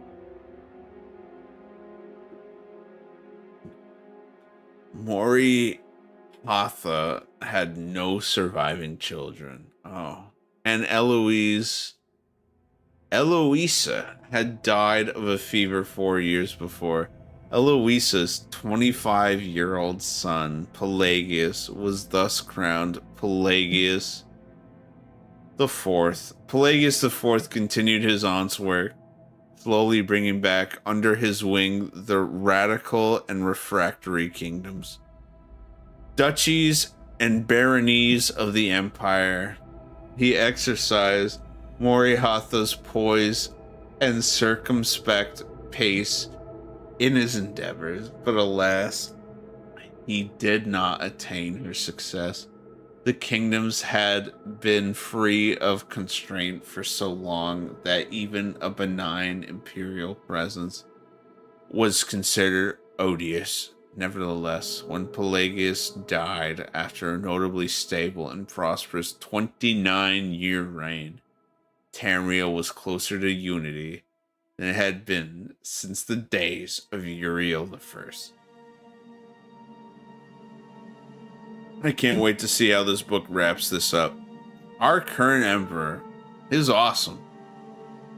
Mori Hatha had no surviving children. Oh. And Eloisa had died of a fever 4 years before. Eloisa's 25-year-old son, Pelagius, was thus crowned Pelagius the Fourth. Pelagius the Fourth continued his aunt's work, slowly bringing back under his wing the radical and refractory kingdoms, duchies, and baronies of the empire. He exercised Morihatha's poise and circumspect pace in his endeavors, but alas, he did not attain her success. The kingdoms had been free of constraint for so long that even a benign imperial presence was considered odious. Nevertheless, when Pelagius died after a notably stable and prosperous 29-year reign, Tamriel was closer to unity than it had been since the days of Uriel I. I can't wait to see how this book wraps this up. Our current emperor is awesome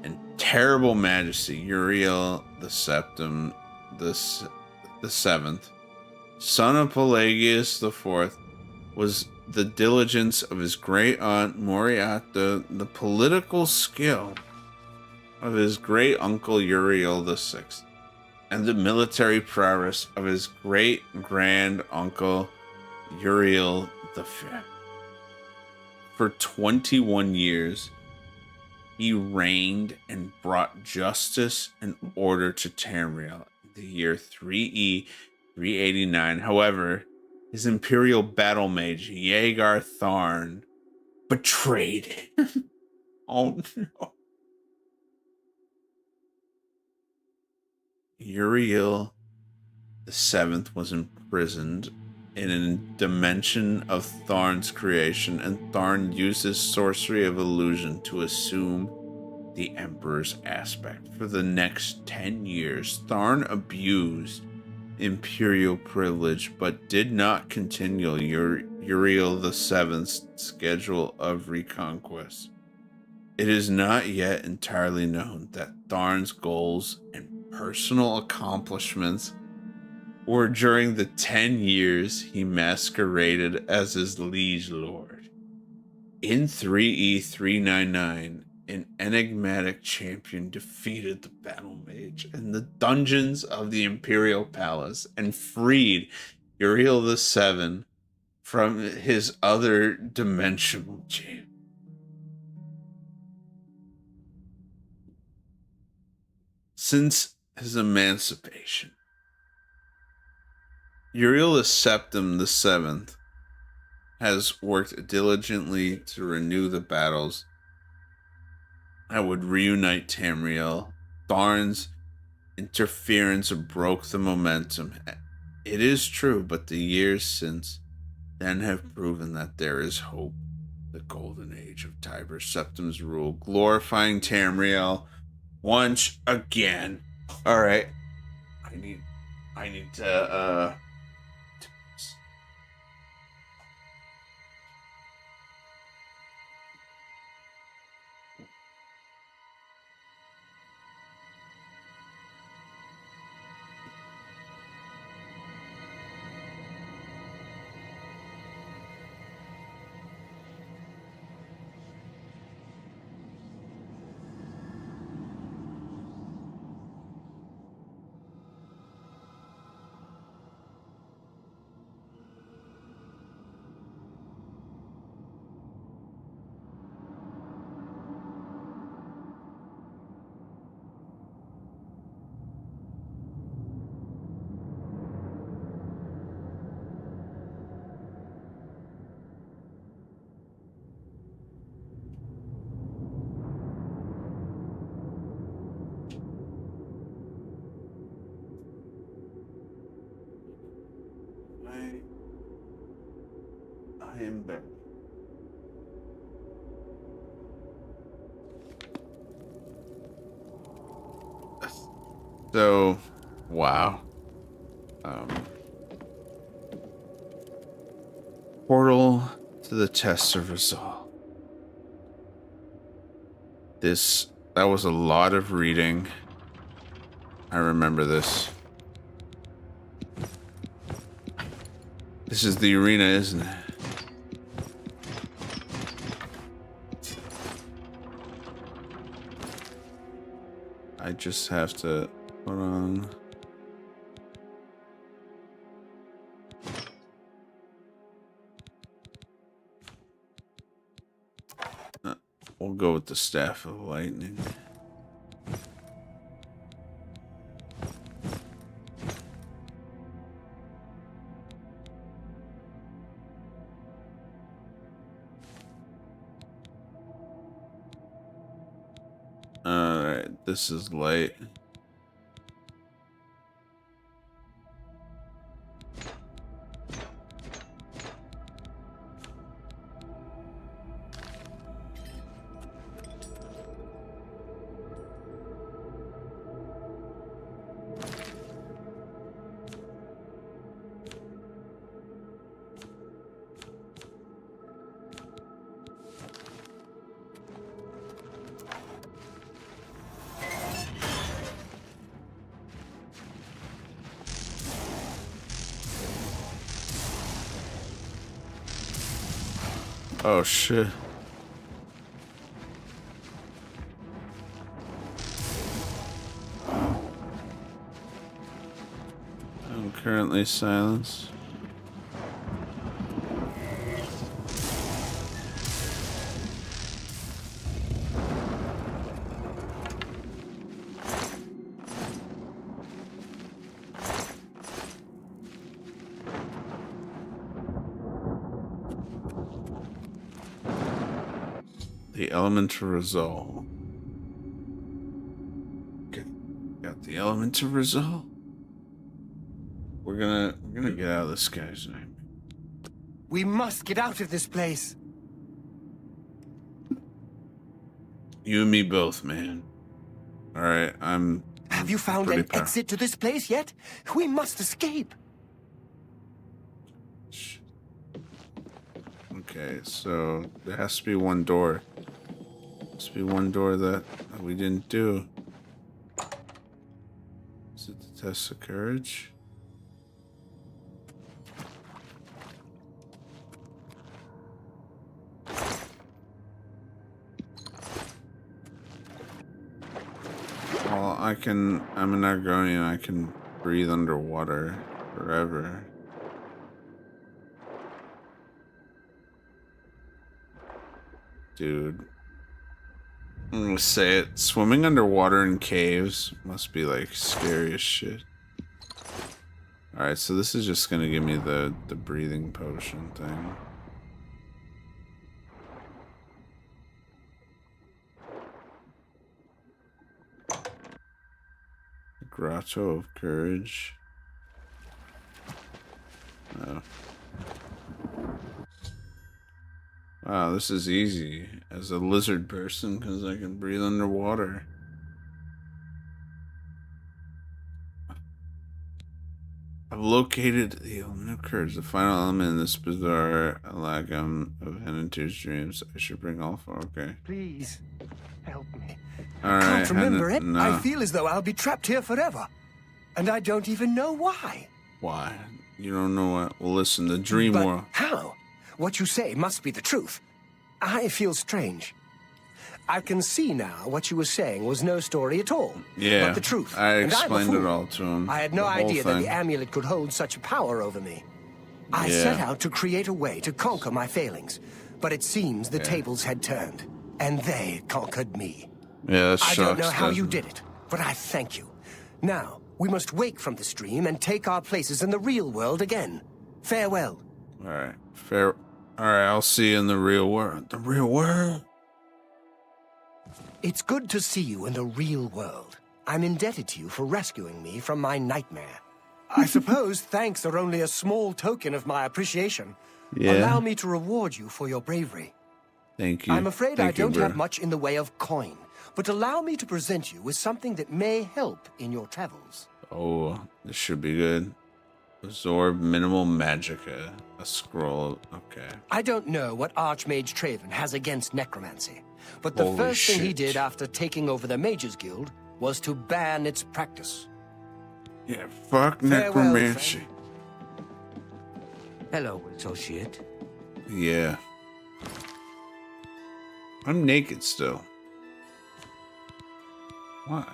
and terrible majesty, Uriel the Septim, the seventh, son of Pelagius the Fourth, was the diligence of his great aunt Moriata, the political skill of his great uncle Uriel the Sixth, and the military prowess of his great grand uncle Uriel the Fifth. For 21 years, he reigned and brought justice and order to Tamriel in the year 3E 389. However, his imperial battle mage, Yeagar Tharn, betrayed him. Oh no. Uriel the Seventh was imprisoned in a dimension of Tharn's creation, and Tharn used his sorcery of illusion to assume the Emperor's aspect. For the next 10 years, Tharn abused imperial privilege, but did not continue Uriel the Seventh's schedule of reconquest. It is not yet entirely known that Tharn's goals and personal accomplishments were during the 10 years he masqueraded as his liege lord. In 3E 399, an enigmatic champion defeated the battle mage in the dungeons of the Imperial Palace and freed Uriel the Seven from his other dimensional chain. Since his emancipation, Uriel the Septim the Seventh has worked diligently to renew the battles that would reunite Tamriel. Tharn's interference broke the momentum. It is true, but the years since then have proven that there is hope. The golden age of Tiber Septim's rule, glorifying Tamriel once again. All right, I need to I am back. So, wow. Portal to the test of resolve. That was a lot of reading. I remember this. This is the arena, isn't it? I just have to put on... We'll go with the Staff of Lightning. Alright, this is light. Oh shit. I'm currently silenced. The element to resolve. Got the element to resolve. We're gonna get out of this guy's name. We must get out of this place. You and me both, man. All right, Have you found an exit to this place yet? We must escape. Okay, so there has to be one door. Must be one door that we didn't do. Is it the test of courage? Well, I'm an Argonian, I can breathe underwater forever. Dude. I'm gonna say it. Swimming underwater in caves must be like scary as shit. Alright, so this is just gonna give me the breathing potion thing. The Grotto of Courage. Oh. Wow, this is easy as a lizard person because I can breathe underwater. I've located the element of courage, the final element in this bizarre amalgam of Henantir's dreams. I should bring all four. Okay. Please, help me. All I right, can't remember it. no. I feel as though I'll be trapped here forever. And I don't even know why. Why? You don't know what? Well, listen, the dream But world. how? What you say must be the truth. I feel strange. I can see now what you were saying was no story at all. Yeah, But the truth. I And I'm a explained it fool. all to him. I had no the whole idea that thing. the amulet could hold such power over me. I Yeah. set out to create a way to conquer my failings, but it seems the tables had turned, and they conquered me. Yeah, that I don't know sucks, how you doesn't did it, but I thank you. Now, we must wake from this dream and take our places in the real world again. Farewell. All right, fair. All right, I'll see you in the real world. The real world. It's good to see you in the real world. I'm indebted to you for rescuing me from my nightmare. I suppose thanks are only a small token of my appreciation. Yeah. Allow me to reward you for your bravery. Thank you. I'm afraid Thank I don't bro. have much in the way of coin, but allow me to present you with something that may help in your travels. Oh, this should be good. Absorb minimal magicka. A scroll. Okay. I don't know what Archmage Traven has against necromancy, but the Holy first thing he shit. did after taking over the Mages Guild was to ban its practice. Yeah, fuck Farewell, necromancy. Hello, associate. Yeah. I'm naked still. Why?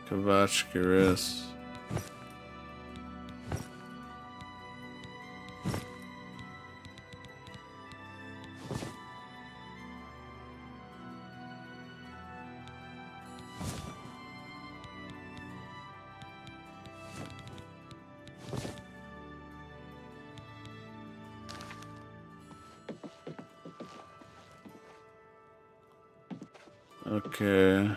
Kavachkiris. Okay,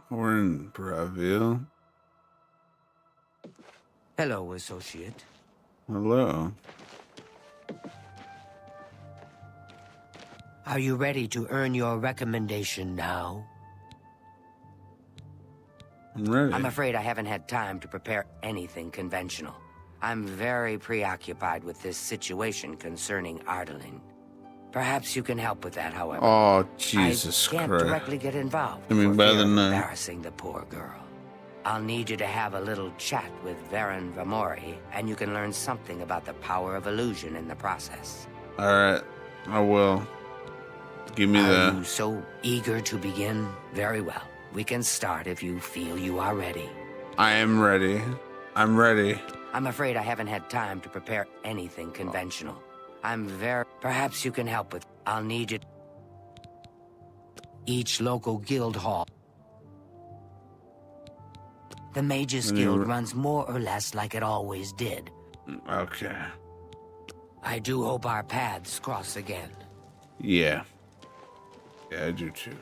we're in Braville. Hello, associate. Hello. Are you ready to earn your recommendation now? I'm ready. I'm afraid I haven't had time to prepare anything conventional. I'm very preoccupied with this situation concerning Ardeling. Perhaps you can help with that, however. Oh, Jesus I can't Christ. directly get involved I mean, for better fear of than that. embarrassing the poor girl. I'll need you to have a little chat with Varen Vamori, and you can learn something about the power of illusion in the process. Alright, I will. Give me Are the... you so eager to begin? Very well. We can start if you feel you are ready. I am ready. I'm ready. I'm afraid I haven't had time to prepare anything conventional. Perhaps you can help with... I'll need you... Each local guild hall. The Mages Guild runs more or less like it always did. Okay. I do hope our paths cross again. Yeah. Yeah, I do too.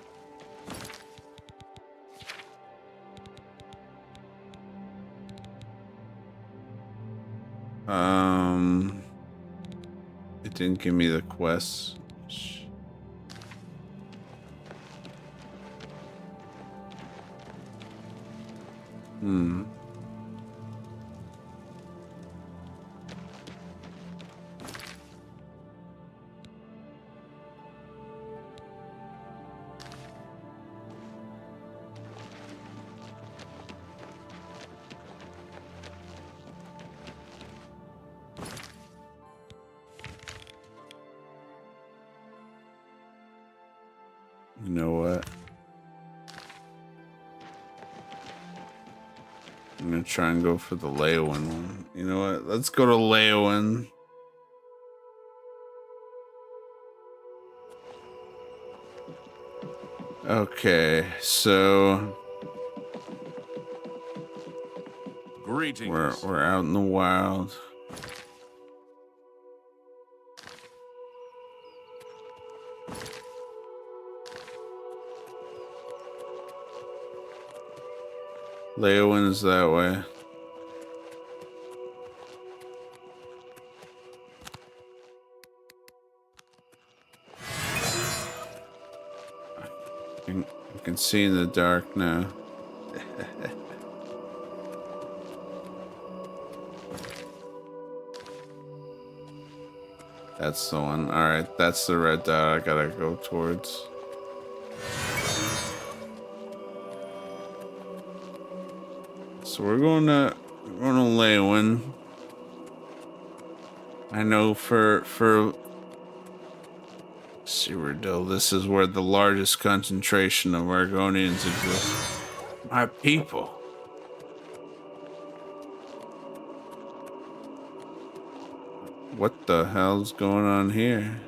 It didn't give me the quests. You know what? I'm gonna try and go for the Leowin one. You know what? Let's go to Leowin. Okay, so Greetings. we're out in the wild. Leowin is that way. I can see in the dark now. That's the one. Alright, that's the red dot I gotta go towards. So we're going to Leywin. I know for Cyrodiil, this is where the largest concentration of Argonians exists. My people. What the hell's going on here?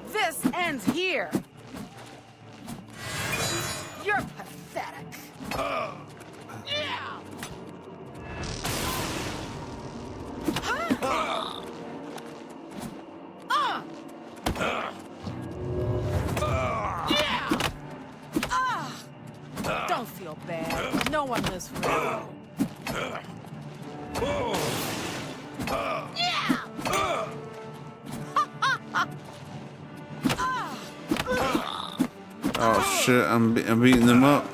This ends here. You're pathetic. Yeah. Don't feel bad. No one lives forever. Oh shit! I'm beating them up.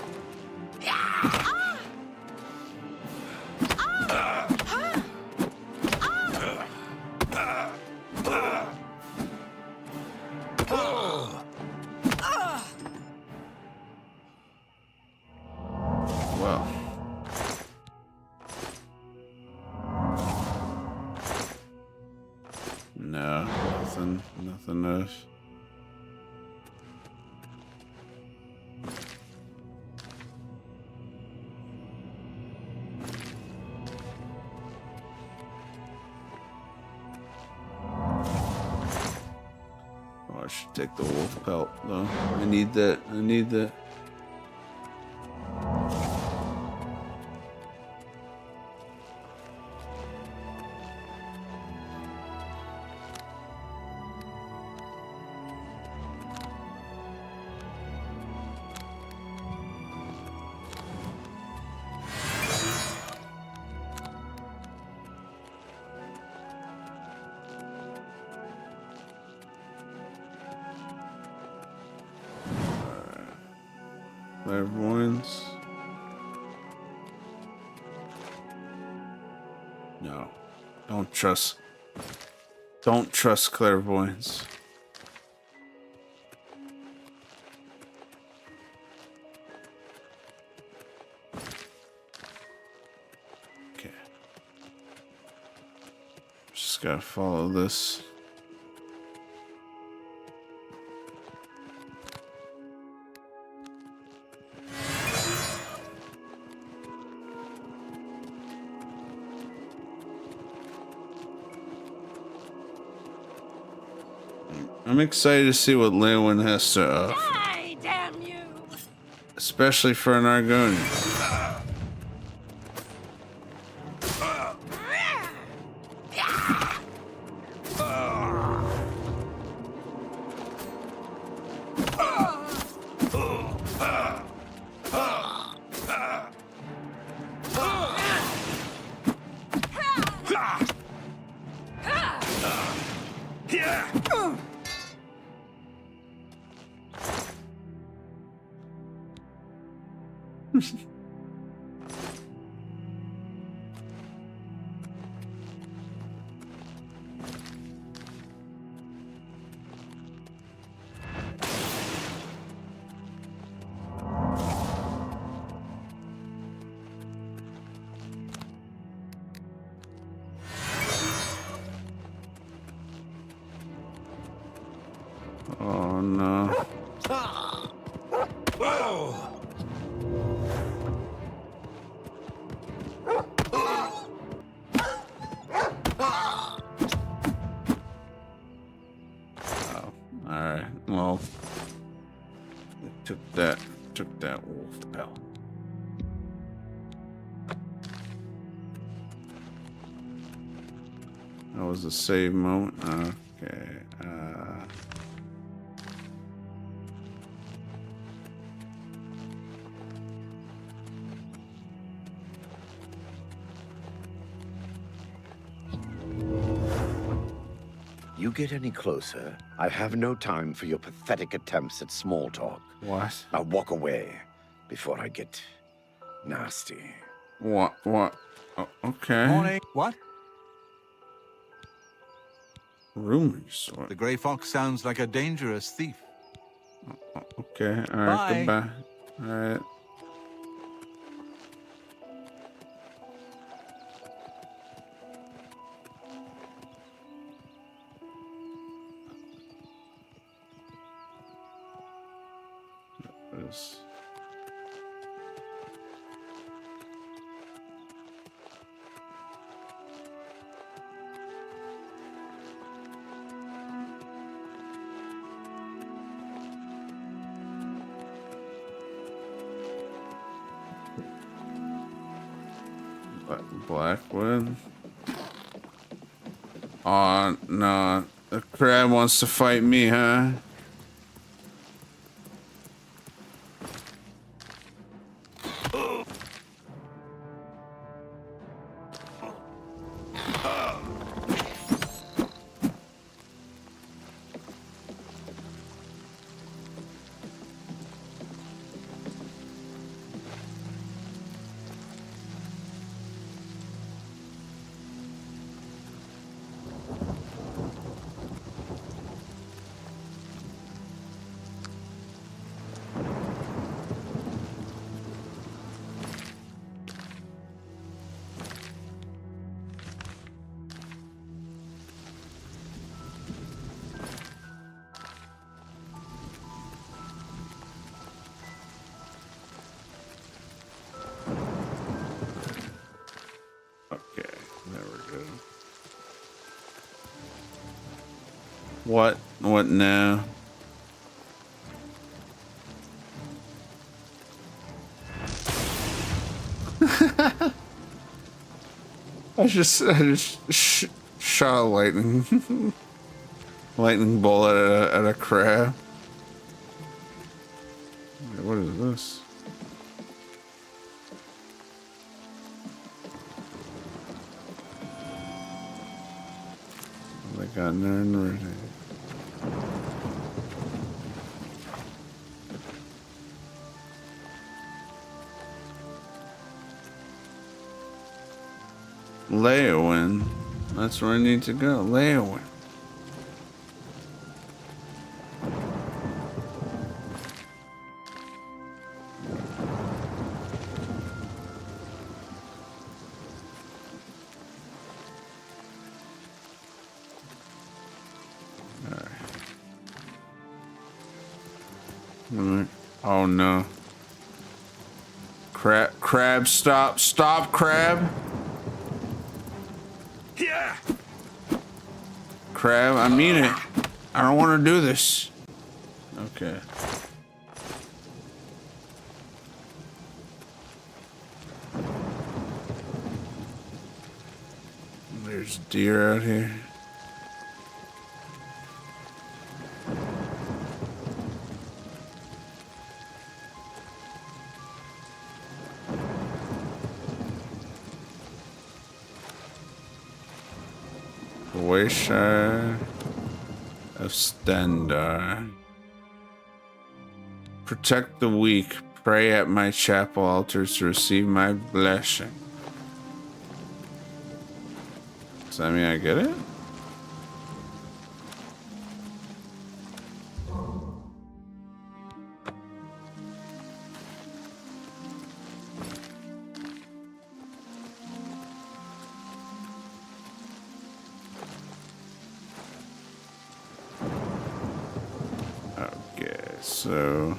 Well. No, nothing else. Oh, I should take the wolf pelt though. I need that. I need that. Clairvoyance. No. Don't trust clairvoyance. Okay. Just gotta follow this. I'm excited to see what Lewin has to offer. Die, damn you! Especially for an Argonian. Oh no. Alright, well, took that wolf pelt. That was a save moment. Okay. You get any closer, I have no time for your pathetic attempts at small talk. What? Now walk away before I get nasty. What? Oh, okay. Morning. What? Rumors. The Grey Fox sounds like a dangerous thief. Okay. All right. Bye. Goodbye. All right. this? Blackwood. Oh no, the crab wants to fight me, huh? Okay, there we go. What? What now? I just shot a lightning bolt at a crab. Wait, what is this? They got none ready. Leowin. That's where I need to go. Leowin. Oh no. Crab, stop, crab. Yeah. Crab, I mean it. I don't want to do this. Okay. There's deer out here. Wayside of Stendar. Protect the weak. Pray at my chapel altars to receive my blessing. Does that mean I get it? So,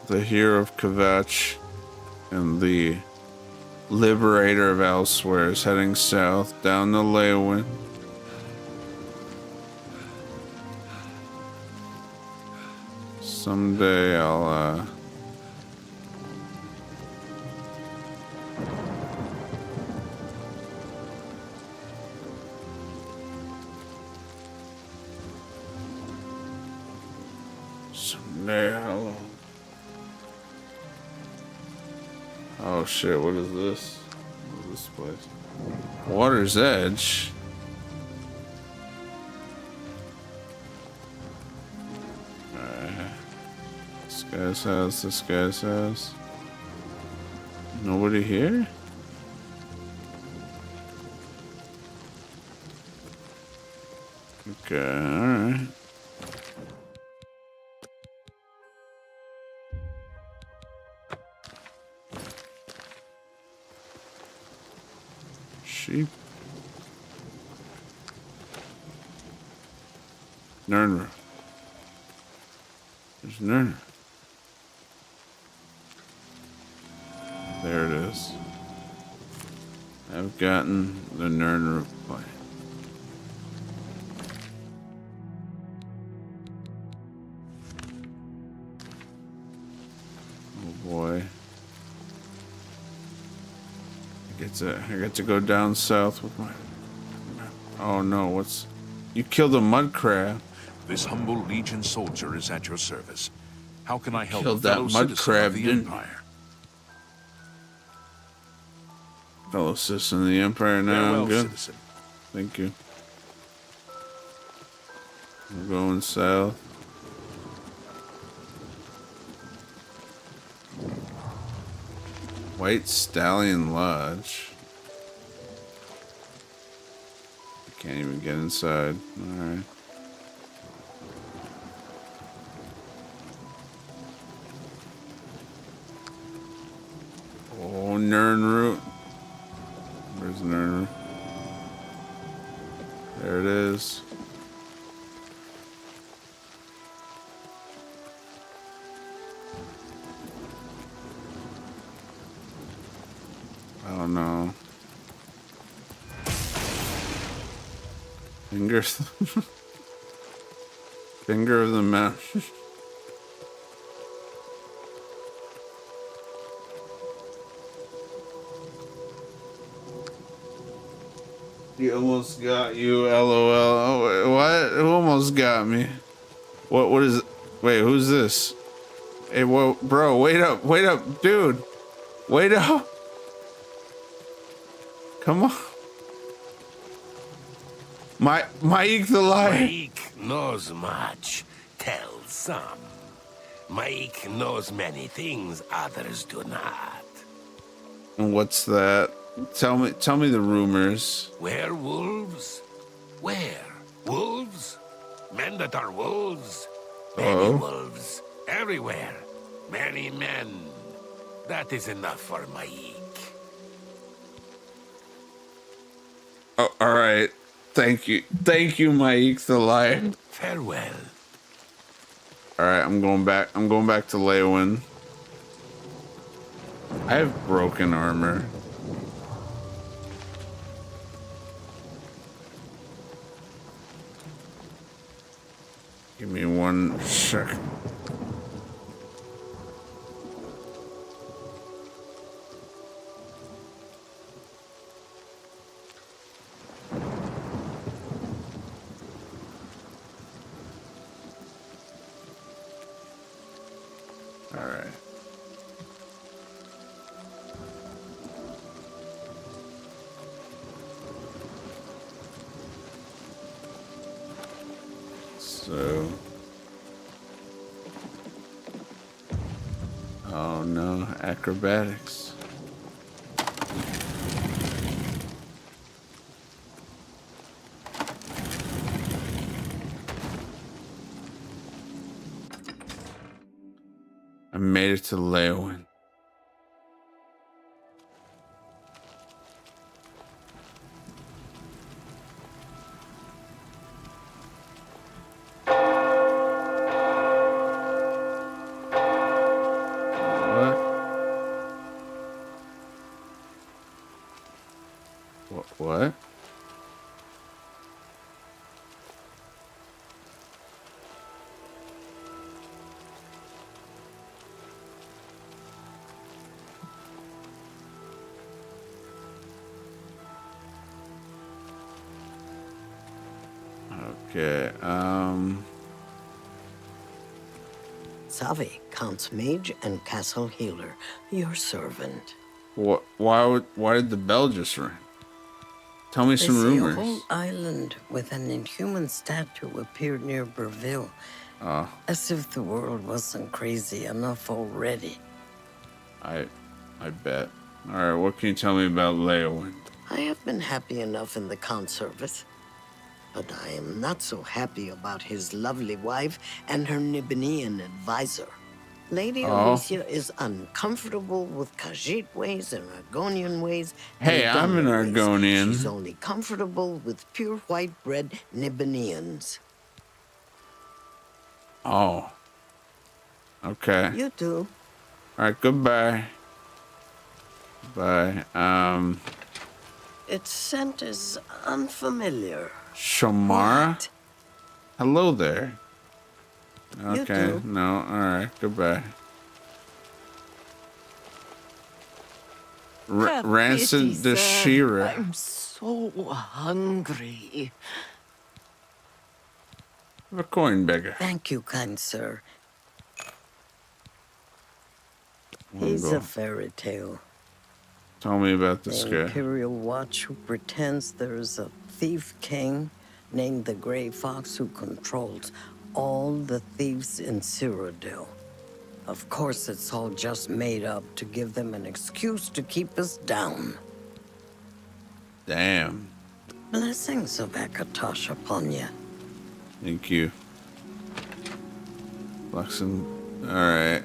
the hero of Kvatch and the liberator of Elsewhere is heading south down the Leowin. Someday I'll Hello. Oh shit, what is this? What is this place? Water's Edge. This guy's house, this guy's house. Nobody here? Okay, alright. Sheep. Nernra. There's Nerner. There it is. I've gotten the Nerner plane. Oh boy. I get to go down south with my... Oh no, what's... You killed a mud crab. This humble Legion soldier is at your service. How can I help a Killed that fellow mud citizen crab, of the didn't you? Empire? Fellow citizen of the Empire now. Farewell, Good. citizen. Thank you. We're going south. White Stallion Lodge. I can't even get inside. Alright. Oh, Nernroot. Where's Nernroot? There it is. I don't know. Fingers. Finger of the mountain. He almost got you, LOL. Oh, wait, what? Who almost got me? What is it? Wait, who's this? Hey, whoa, bro, wait up, dude. Wait up. Come on. Mike the Lion. Mike knows much, tells some. Mike knows many things others do not. And what's that? Tell me the rumors. Werewolves? Where? Wolves? Men that are wolves? Many Oh. wolves. Everywhere. Many men. That is enough for Mike. Oh, all right. Thank you, Mike the Lion. Farewell. All right, I'm going back to Leowin. I have broken armor. Give me 1 second. All right. So, oh no, acrobatics. I made it to Leowin. What? Okay, S.I.B, Count's Mage and Castle Healer, your servant. why did the bell just ring? Tell me They some say rumors. a whole island with an inhuman statue appeared near Burville. As if the world wasn't crazy enough already. I bet. All right, what can you tell me about Leowin? I have been happy enough in the Count's service. But I am not so happy about his lovely wife and her Nibenian advisor. Lady Alicia is uncomfortable with Khajiit ways and Argonian ways. Hey, and I'm an Gunnar ways. Argonian. She's only comfortable with pure white-bread Nibenians. Oh. Okay. You too. All right. Goodbye. Bye. Its scent is unfamiliar. Shamara? What? Hello there. You Okay. too. No. All right. Goodbye. Rancid the Shira. I'm so hungry. A coin beggar. Thank you, kind sir. Wanna He's go? a fairy tale. Tell me about this The guy. Imperial Watch who pretends there's a thief king named the Grey Fox who controls all the thieves in Cyrodiil. Of course, it's all just made up to give them an excuse to keep us down. Damn. Blessings of Akatosh upon you. Thank you. Blessing. All right.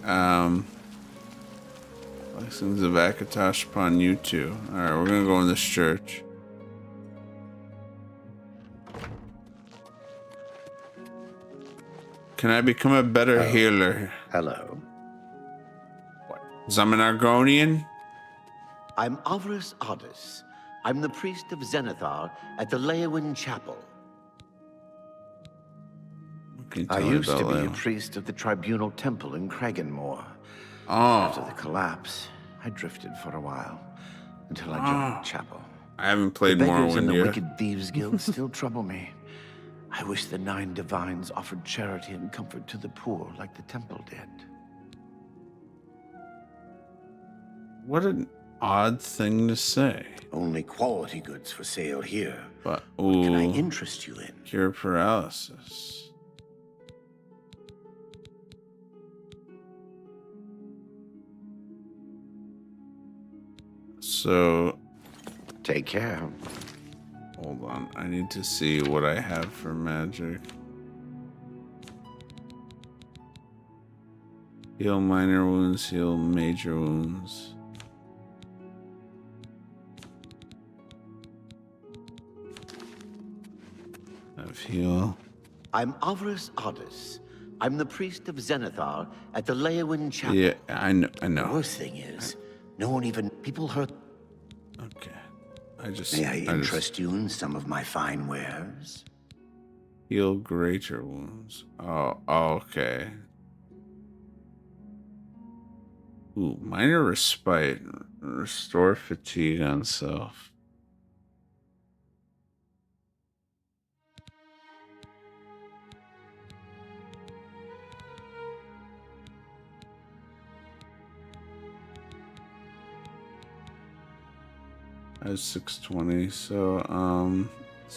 Blessings of Akatosh upon you too. All right, we're gonna go in this church. Can I become a better healer? Hello. Because I'm an Argonian? I'm Avris Ardis. I'm the priest of Zenithar at the Leowin Chapel. Can you I tell me used to about be a Leowin? priest of the Tribunal Temple in Kraganmore. Oh. After the collapse, I drifted for a while until I joined the chapel. I haven't The played beggars in Morrowind the yet. Wicked Thieves Guild still trouble me. I wish the 9 divines offered charity and comfort to the poor like the temple did. What an odd thing to say. Only quality goods for sale here. But, What can I ooh, interest you in? cure paralysis. So, Take care. hold on. I need to see what I have for magic. Heal minor wounds, heal major wounds. Have heal. I'm Avris Ardis. I'm the priest of Zenithar at the Leowin Chapel. Yeah, I know. The worst thing is, no one even... People hurt... Okay. May I interest you in some of my fine wares? Heal greater wounds. Oh, okay. Ooh, minor respite. Restore fatigue on self. I have 620, so I'm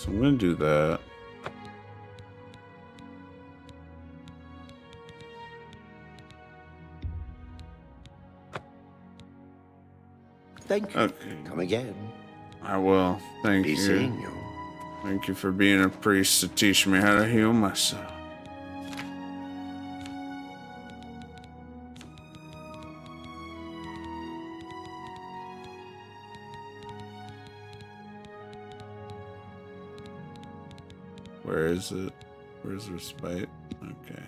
gonna do that. Thank you. Okay. Come again. I will. Thank Be you. seeing you. Thank you for being a priest to teach me how to heal myself. Where is it? Where's respite? Okay.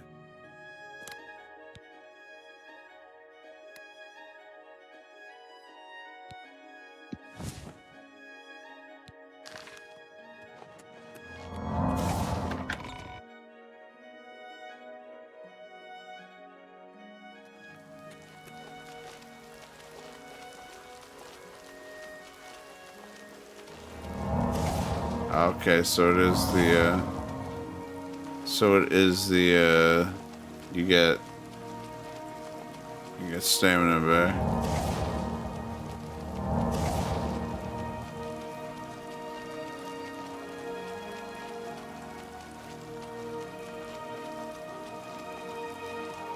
Okay, so it is the you get stamina back.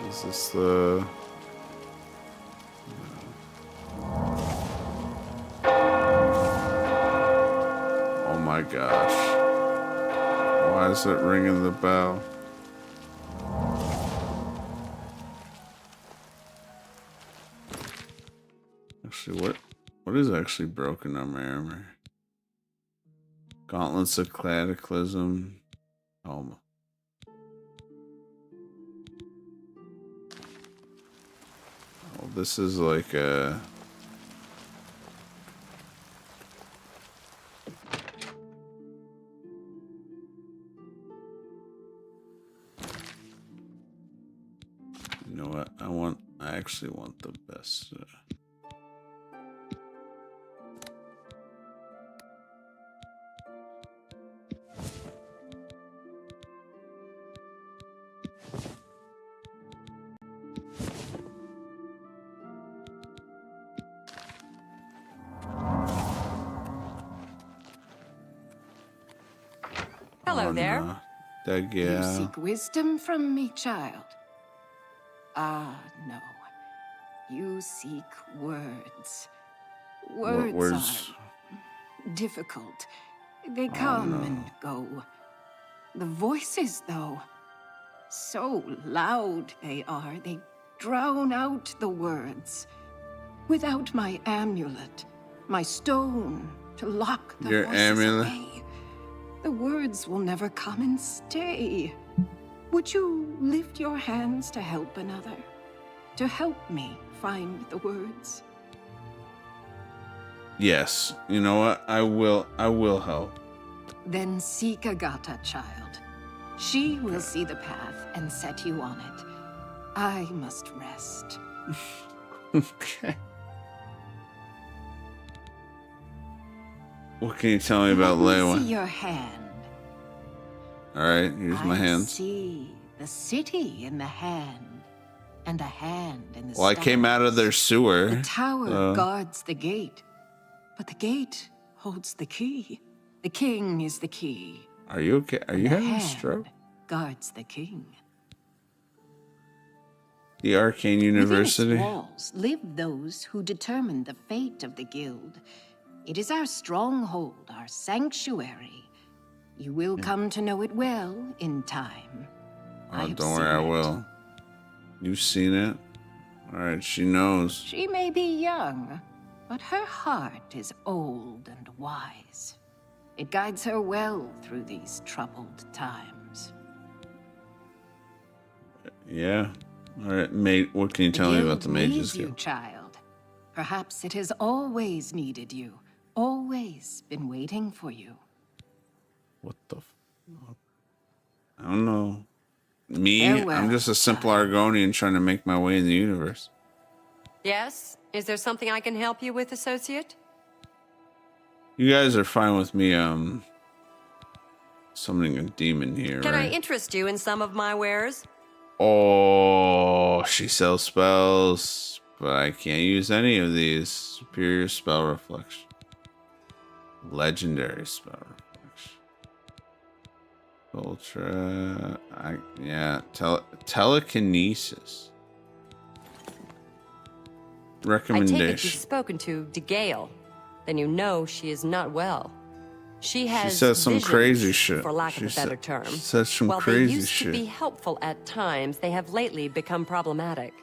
Is this the Oh my gosh. Why is it ringing the bell? Actually, what is actually broken on my armor? Gauntlets of Cataclysm. Helm. this is like a... You know what? I actually want the best. Hello there. No. That, You yeah. seek wisdom from me, child? Ah, no. You seek words. What Words are difficult. They come and go. The voices, though, so loud they are, they drown out the words. Without my amulet, my stone to lock the Your voices amulet? away, the words will never come and stay. Would you lift your hands to help another? To help me find the words? Yes. You know what? I will help. Then seek Agata, child. She will see the path and set you on it. I must rest. Okay. What can you tell me about Let me Lewa? see your hand. All right, here's my I hands. see the city in the hand, and a hand in the Well, I came out of their sewer. The tower so- guards the gate, but the gate holds the key. The king is the key. Are you okay? Are you The having a hand stroke? guards the king. The Arcane Within University. its walls live those who determine the fate of the guild. It is our stronghold, our sanctuary. You will come to know it well in time. I Oh, have don't worry, I seen it. will. You've seen it? All right, she knows. She may be young, but her heart is old and wise. It guides her well through these troubled times. Yeah. All right, mate. What can you tell me about the Guild Mages needs you, Guild? child. Perhaps it has always needed you, always been waiting for you. What the? I don't know. Me? Farewell, I'm just a simple Argonian trying to make my way in the universe. Yes? Is there something I can help you with, associate? You guys are fine with me, summoning a demon here, Can I right? interest you in some of my wares? Oh, she sells spells, but I can't use any of these. Superior spell reflection. Legendary spell reflection. Ultra. Telekinesis. I take it you've Recommendation. spoken to DeGale. Then you know she is not well. She has said some visions, crazy shit. for lack of a She better said- term. she said some While crazy they used shit. to be helpful at times, they have lately become problematic.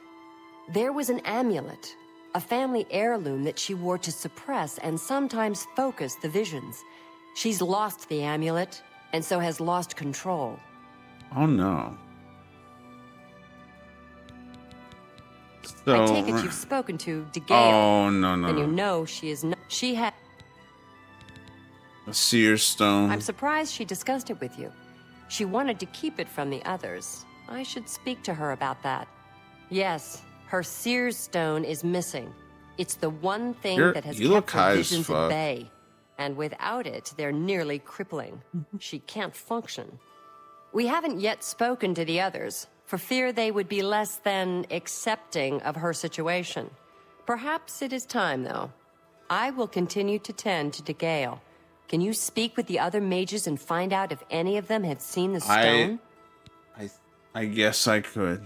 There was an amulet, a family heirloom that she wore to suppress and sometimes focus the visions. She's lost the amulet, and so has lost control. Oh no. So, I take it you've spoken to DeGale. Oh no no. Then you no. know she is not. She had. A seer stone. I'm surprised she discussed it with you. She wanted to keep it from the others. I should speak to her about that. Yes, her seer's stone is missing. It's the one thing that has you look kept her high as visions at fuck. bay. And without it, they're nearly crippling. She can't function. We haven't yet spoken to the others, for fear they would be less than accepting of her situation. Perhaps it is time, though. I will continue to tend to DeGale. Can you speak with the other mages and find out if any of them have seen the stone? I guess I could.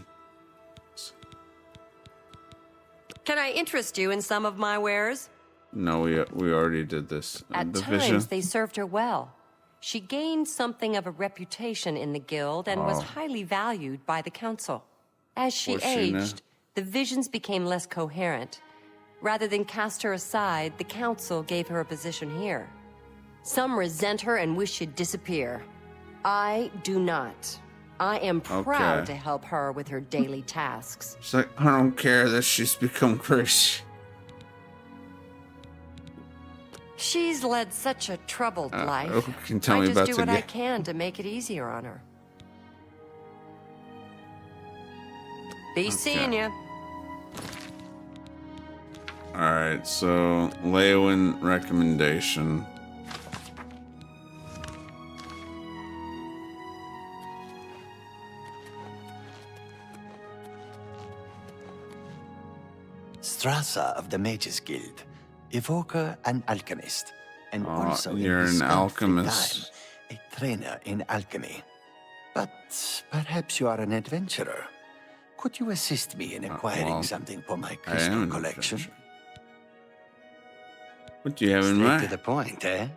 Can I interest you in some of my wares? No, we already did this. At The times, vision. they served her well. She gained something of a reputation in the guild and was highly valued by the council. As she Was she now? aged, the visions became less coherent. Rather than cast her aside, the council gave her a position here. Some resent her and wish she'd disappear. I do not. I am proud Okay. to help her with her daily tasks. She's like, I don't care that she's become crazy. She's led such a troubled life. Who can tell I me just about do the what I game? can to make it easier on her. Be seeing ya. Alright, so Leowin recommendation. Strasser of the Mages Guild, evoker and alchemist, and also in you're his an spare free alchemist. time, a trainer in alchemy. But perhaps you are an adventurer. Could you assist me in acquiring well, something for my I am crystal an collection? adventurer. What do you have in Straight mind? to the point, eh?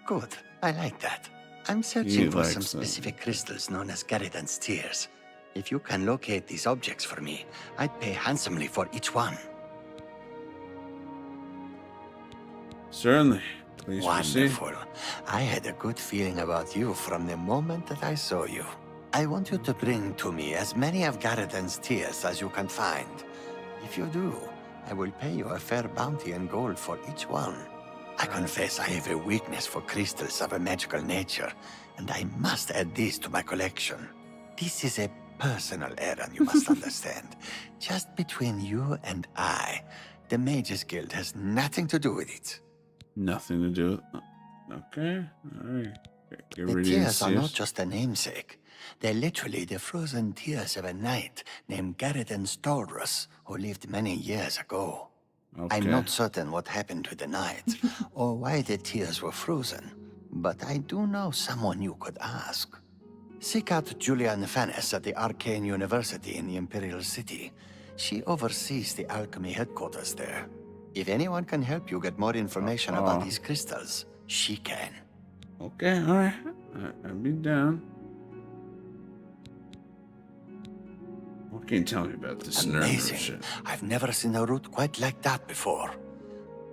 Good. I like that. I'm searching for some likes that. specific crystals known as Garridan's Tears. If you can locate these objects for me, I'd pay handsomely for each one. Certainly. Please proceed. Wonderful. I had a good feeling about you from the moment that I saw you. I want you to bring to me as many of Garridan's tears as you can find. If you do, I will pay you a fair bounty in gold for each one. I confess I have a weakness for crystals of a magical nature, and I must add these to my collection. This is a personal errand, you must understand. Just between you and I. The Mages Guild has nothing to do with it. Nothing to do with... Okay, alright. The tears are not just a namesake. They're literally the frozen tears of a knight named Garridan Stolrus, who lived many years ago. Okay. I'm not certain what happened to the knight, or why the tears were frozen, but I do know someone you could ask. Seek out Julian Fannis at the Arcane University in the Imperial City. She oversees the alchemy headquarters there. If anyone can help you get more information about these crystals, she can. Okay, alright. I'll be down. What can you tell me about this nerve Amazing. shit? I've never seen a route quite like that before.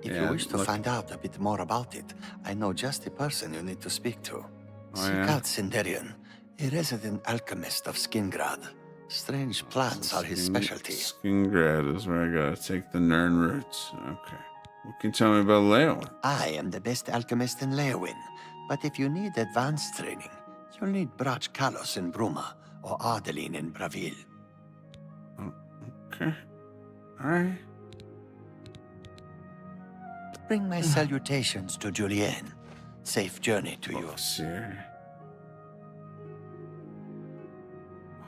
If you wish to find out a bit more about it, I know just the person you need to speak to. Seek out Sinderian, a resident alchemist of Skingrad. Strange plants are his specialty. Skingrad is where I gotta take the Nern roots. Okay. What can you tell me about Leowin? I am the best alchemist in Leowin, but if you need advanced training, you'll need Brach Kalos in Bruma or Ardeline in Bravil. Okay. Alright. Bring my salutations to Julienne. Safe journey to you. Here.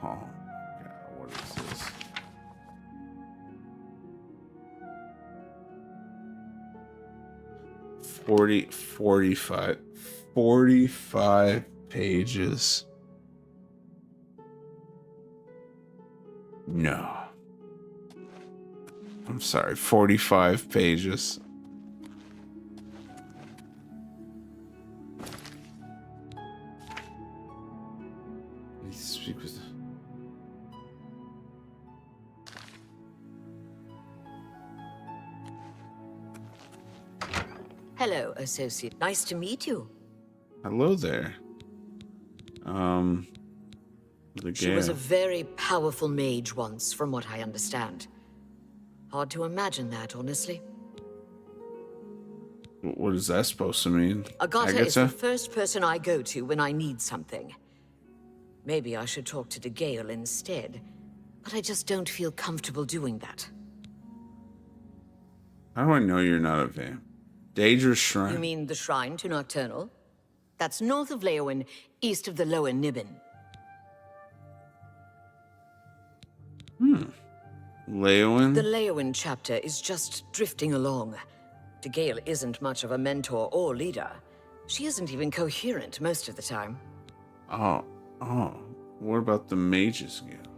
Oh my god, what is this? Forty-five pages. No. I'm sorry, 45 pages. Speak with... Hello, associate. Nice to meet you. Hello there. She was a very powerful mage once, from what I understand. Hard to imagine that, honestly. What is that supposed to mean? Agata is the first person I go to when I need something. Maybe I should talk to De Gale instead, but I just don't feel comfortable doing that. How do I know you're not a vamp? Daedra Shrine. You mean the Shrine to Nocturnal? That's north of Leowin, east of the Lower Nibbin. Leowin? The Leowin chapter is just drifting along. De Gale isn't much of a mentor or leader. She isn't even coherent most of the time. Oh. What about the Mages Guild?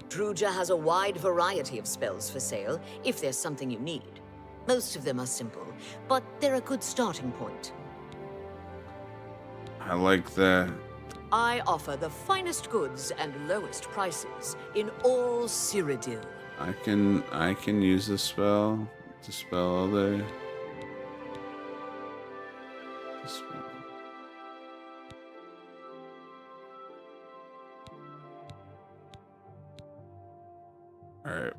Druja has a wide variety of spells for sale, if there's something you need. Most of them are simple, but they're a good starting point. I like that. I offer the finest goods and lowest prices in all Cyrodiil. I can use the spell to spell other.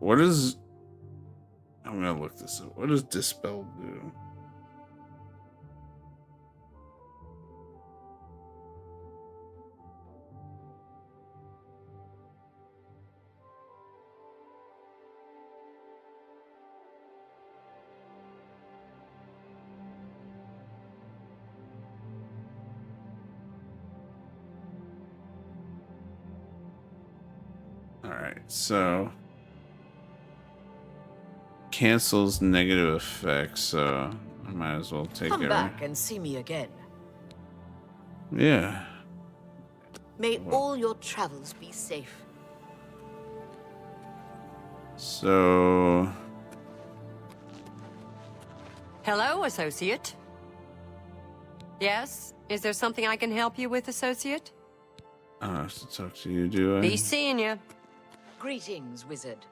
What is... I'm gonna look this up. What does dispel do? Alright, so cancels negative effects, so I might as well take Come it. back and see me again. Yeah. May all your travels be safe. So Hello, Associate. Yes? Is there something I can help you with, Associate? I don't have to talk to you, do I? Be seeing you. Greetings, wizard.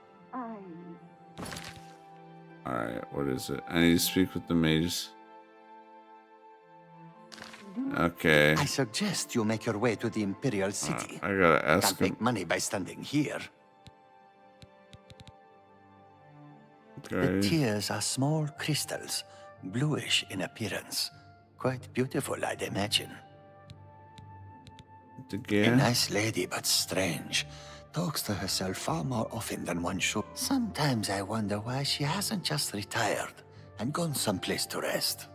Alright, what is it? I need to speak with the mages. Okay. I suggest you make your way to the Imperial City. I gotta ask Can't him. make money by standing here. Okay. The tears are small crystals, bluish in appearance. Quite beautiful, I'd imagine. A nice lady, but strange. Talks to herself far more often than one should. Sometimes I wonder why she hasn't just retired and gone someplace to rest.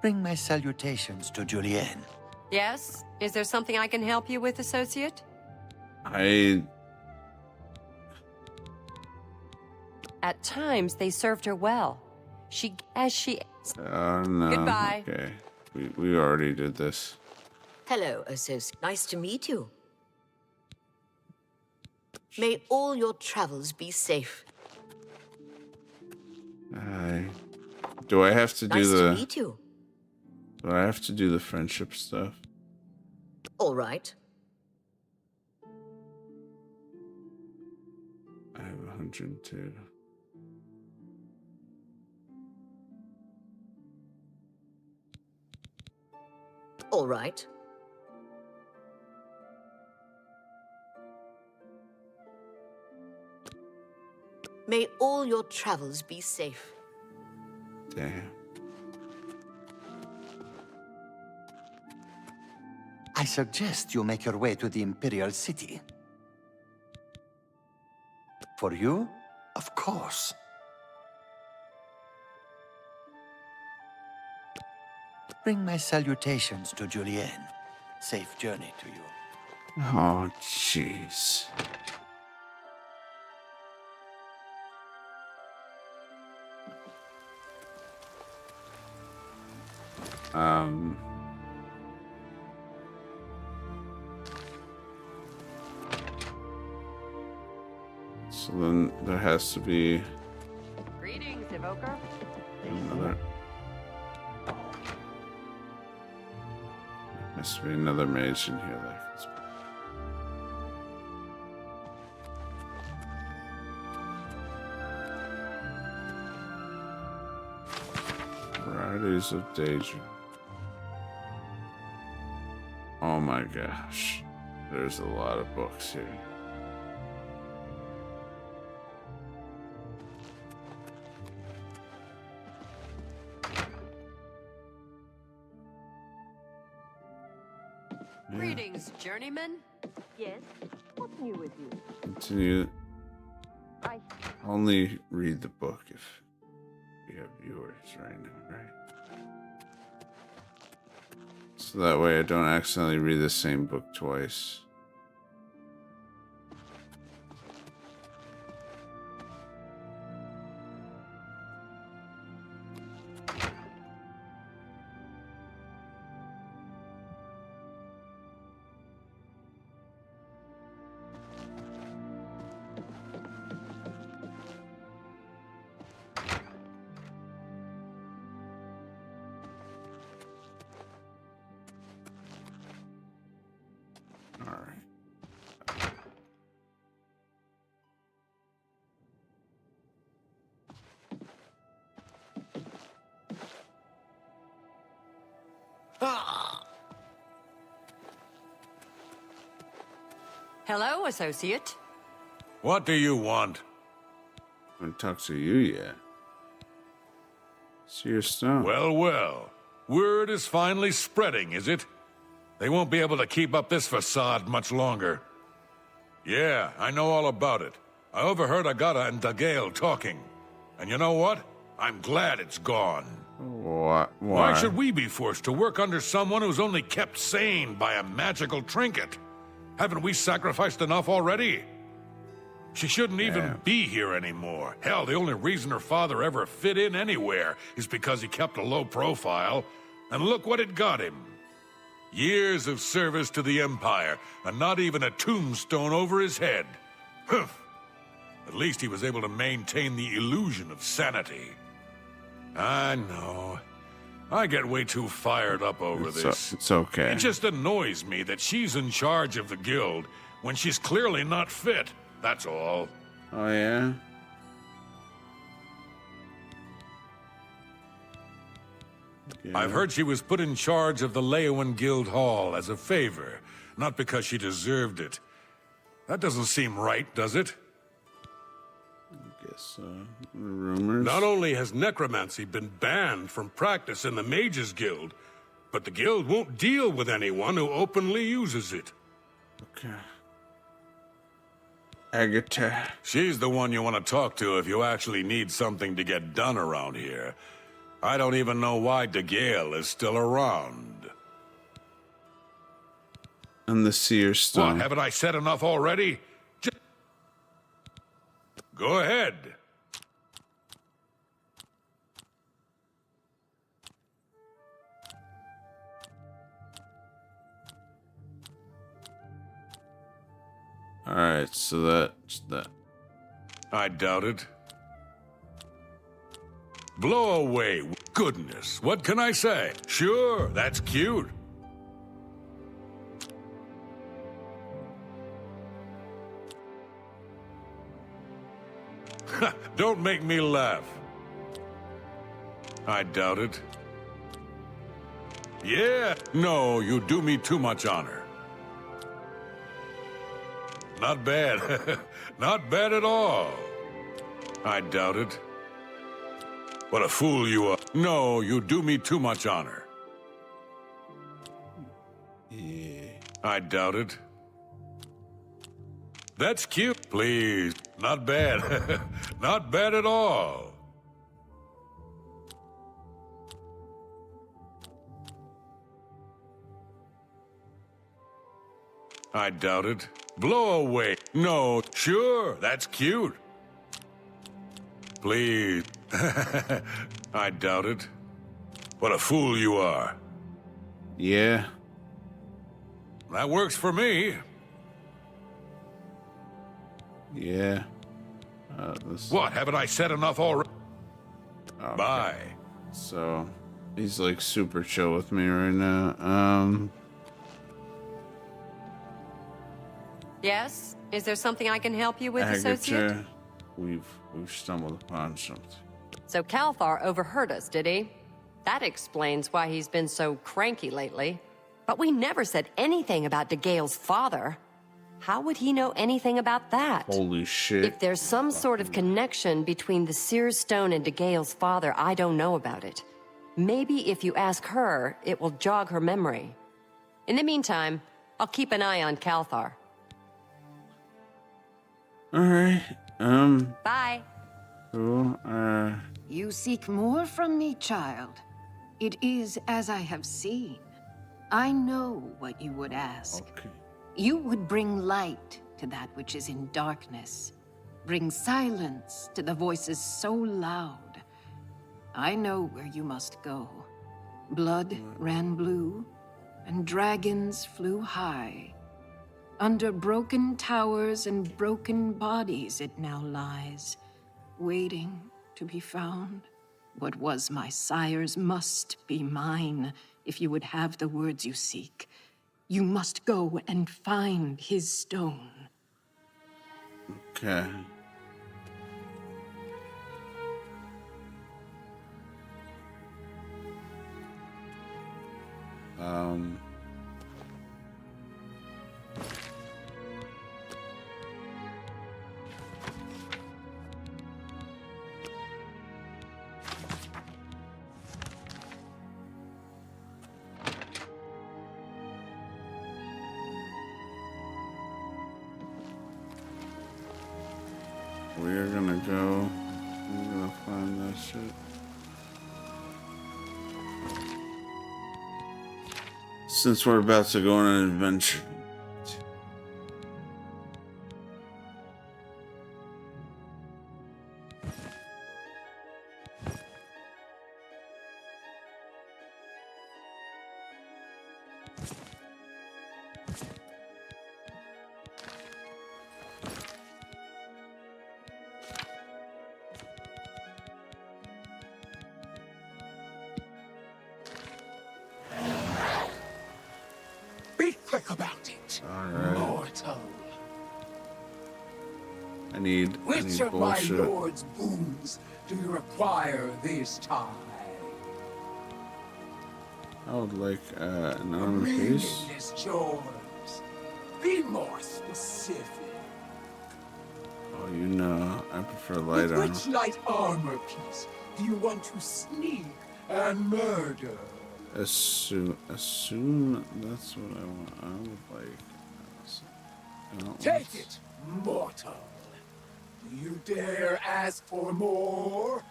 Bring my salutations to Julienne. Yes? Is there something I can help you with, Associate? At times, they served her well. No. Goodbye. Okay. We already did this. Hello, associate. Nice to meet you. May all your travels be safe. Do I have to do Nice the... to meet you. Do I have to do the friendship stuff? All right. I have 102. All right. May all your travels be safe. Damn. I suggest you make your way to the Imperial City. For you? Of course. Bring my salutations to Julienne. Safe journey to you. Oh, jeez. So then there has to be Greetings, Evoker. another. Has to be another mage in here that can speak. Varieties of daydream. Oh my gosh. There's a lot of books here. Greetings, journeyman. Yes? What's new with you? Continue. Only read the book if you have viewers right now, right? So that way I don't accidentally read the same book twice. Hello, Associate. What do you want? I haven't talked to you yet. Seer stone. Well, well. Word is finally spreading, is it? They won't be able to keep up this facade much longer. Yeah, I know all about it. I overheard Agata and Dagail talking. And you know what? I'm glad it's gone. What? Why should we be forced to work under someone who's only kept sane by a magical trinket? Haven't we sacrificed enough already? She shouldn't even be here anymore. Hell, the only reason her father ever fit in anywhere is because he kept a low profile. And look what it got him. Years of service to the Empire, and not even a tombstone over his head. Humph. At least he was able to maintain the illusion of sanity. I know. I get way too fired up over this. It's okay. It just annoys me that she's in charge of the guild when she's clearly not fit. That's all. Oh, yeah? I've heard she was put in charge of the Leowen Guild Hall as a favor, not because she deserved it. That doesn't seem right, does it? I guess so. Rumors? Not only has necromancy been banned from practice in the Mages Guild, but the guild won't deal with anyone who openly uses it. Okay. Agata. She's the one you want to talk to if you actually need something to get done around here. I don't even know why Dagail is still around. And the Seer Stone. What, haven't I said enough already? Go ahead. Alright, so that's that. I doubt it. Blow away. Goodness, what can I say? Sure, that's cute. Don't make me laugh. I doubt it. Yeah, no, you do me too much honor. Not bad. Not bad at all. I doubt it. What a fool you are. No, you do me too much honor. Yeah. I doubt it. That's cute. Please. Not bad. Not bad at all. I doubt it. Blow away. No, sure, that's cute. Please. I doubt it. What a fool you are. Yeah. That works for me. Yeah. What, haven't I said enough already? Okay. Bye. So, he's like super chill with me right now. Yes? Is there something I can help you with, associate? Agata, we've stumbled upon something. So Calthar overheard us, did he? That explains why he's been so cranky lately. But we never said anything about Dagail's father. How would he know anything about that? Holy shit. If there's some sort of connection between the Seer Stone and Dagail's father, I don't know about it. Maybe if you ask her, it will jog her memory. In the meantime, I'll keep an eye on Calthar. Alright. Bye. Cool. You seek more from me, child. It is as I have seen. I know what you would ask. Okay. You would bring light to that which is in darkness. Bring silence to the voices so loud. I know where you must go. Blood ran blue, and dragons flew high. Under broken towers and broken bodies it now lies, waiting to be found. What was my sire's must be mine, if you would have the words you seek. You must go and find his stone. Okay. we're gonna go. We're gonna find that shit. Since we're about to go on an adventure. Be quick about it, mortal. I need Which of bullshit. my lord's boons do you require this time? I would like an armor piece. Is yours. Be more specific. Oh, you know, I prefer light With armor. which light armor piece do you want to sneak and murder? Assume that's what I want. I would like. I don't Take want- it, mortal. Do you dare ask for more?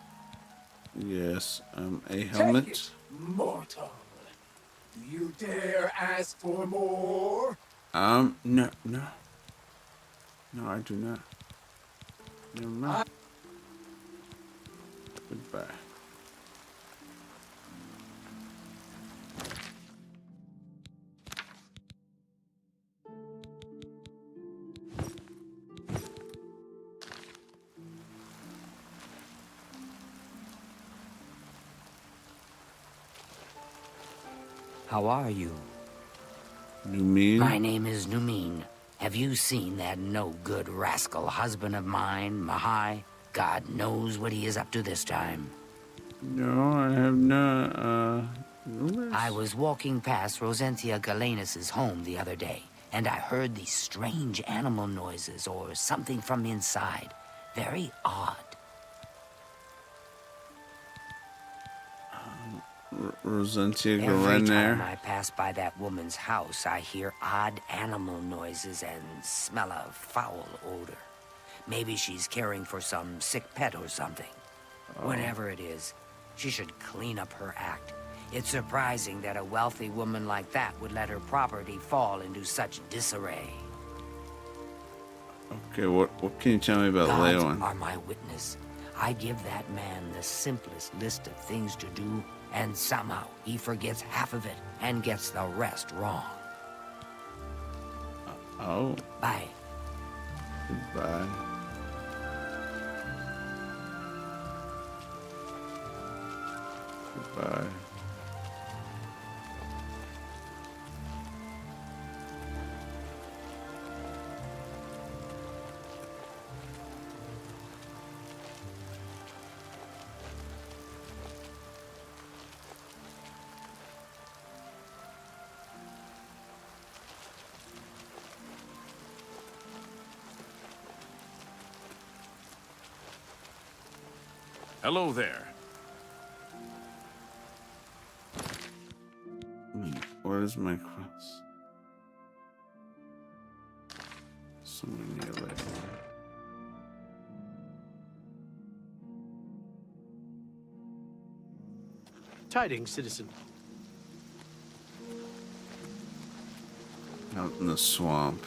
Yes, a Take helmet. it, mortal. Do you dare ask for more? No, I do not. Never mind. Goodbye. How are you? Numin? My name is Numin. Have you seen that no-good rascal husband of mine, Mahai? God knows what he is up to this time. No, I have not. I was walking past Rosentia Galenus' home the other day, and I heard these strange animal noises or something from inside. Very odd. Rosentia Every time Galenus. I pass by that woman's house, I hear odd animal noises and smell a foul odor. Maybe she's caring for some sick pet or something. Whatever it is, she should clean up her act. It's surprising that a wealthy woman like that would let her property fall into such disarray. Okay, what can you tell me about Gods Leon? are my witness. I give that man the simplest list of things to do, and somehow he forgets half of it and gets the rest wrong. Oh. Bye. Goodbye. Goodbye. Hello there. What is my quest? Somewhere near Leon. Tidings, citizen. Out in the swamp.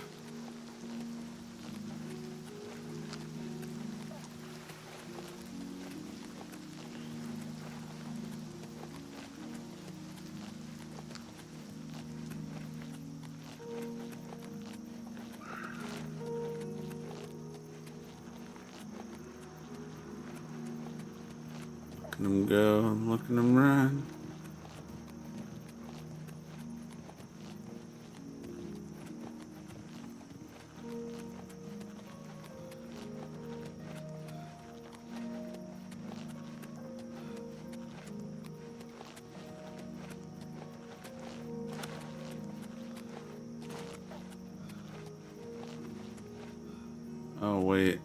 Looking him go, I'm looking him run. Oh, wait.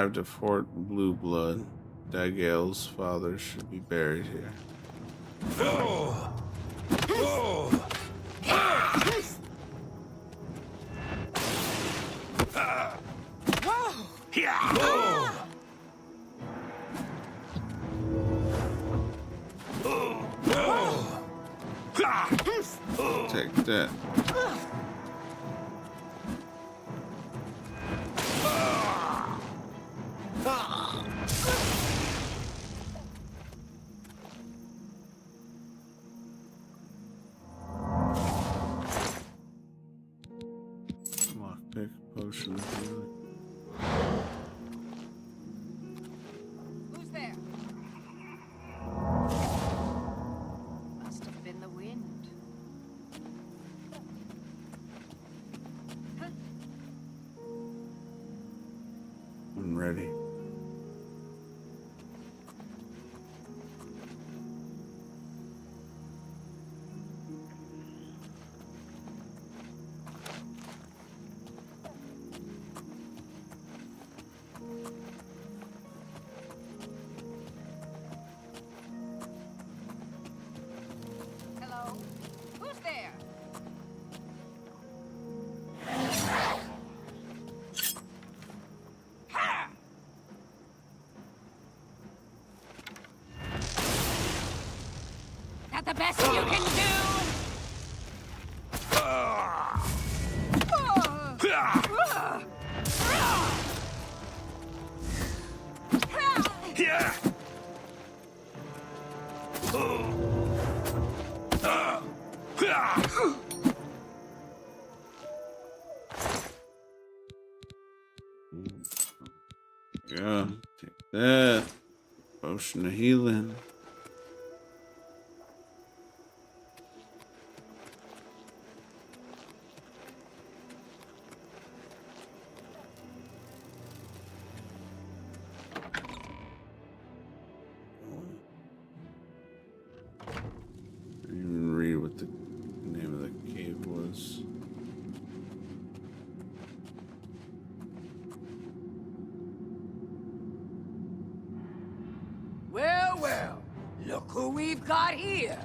arrived at Fort Blue Blood. Dagale's father should be buried here. Take that. Lockpick, potion of healing. Who's there? Must have been the wind. I'm ready. Hello? Who's there? That the best you can do? Yeah, take that. Potion of healing. I didn't even read what the name of the cave was. Well, well, look who we've got here.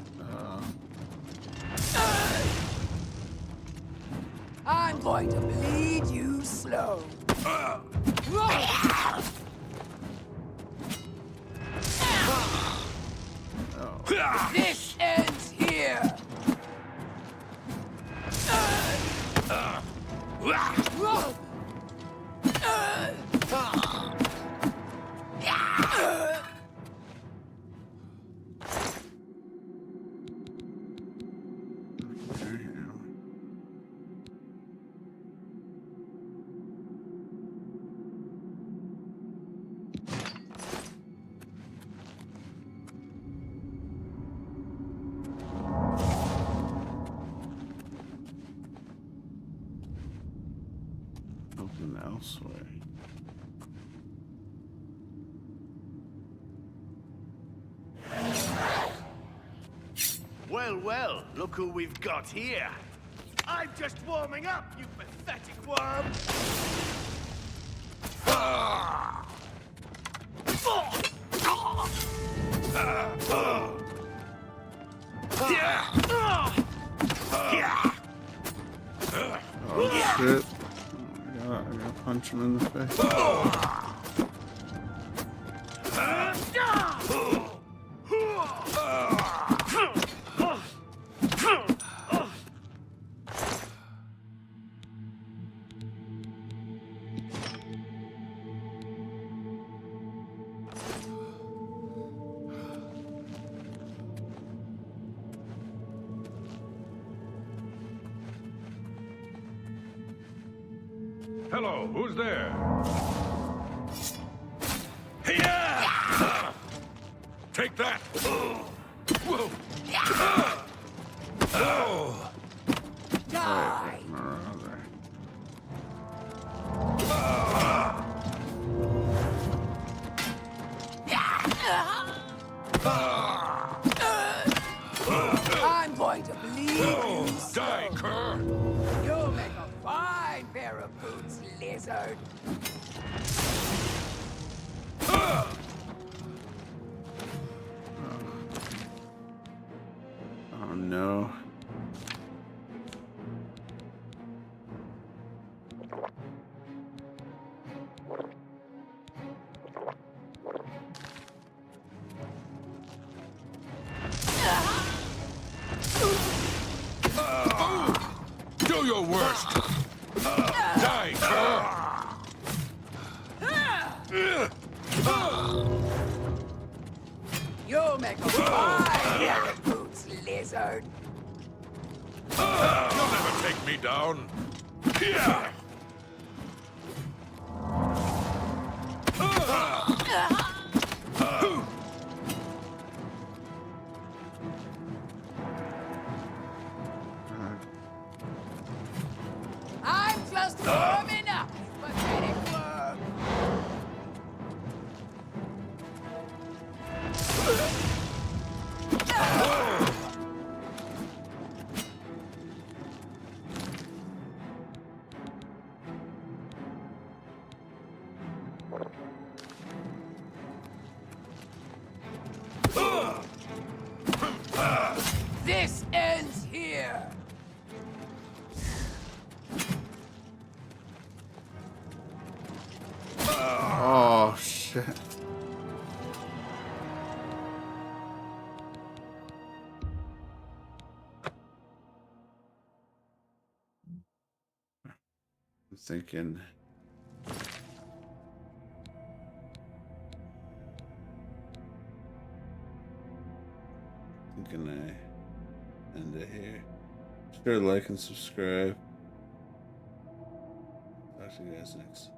I'm going to bleed you slow. This ends here. Open elsewhere. Well, well, look who we've got here. I'm just warming up, you pathetic worm. Oh shit. I gotta punch him in the face. Hello, who's there? Take that! Whoa! Die! I'm going to bleed you. Die, cur! You'll make a fine pair of boots, lizard. your worst! Die, cur! You make a fine boots, lizard. You'll never take me down. I'm just warming up, you pathetic worm. This ends here. Oh shit. I'm thinking. Thinking I end it here. Sure, like and subscribe. Talk to you guys next.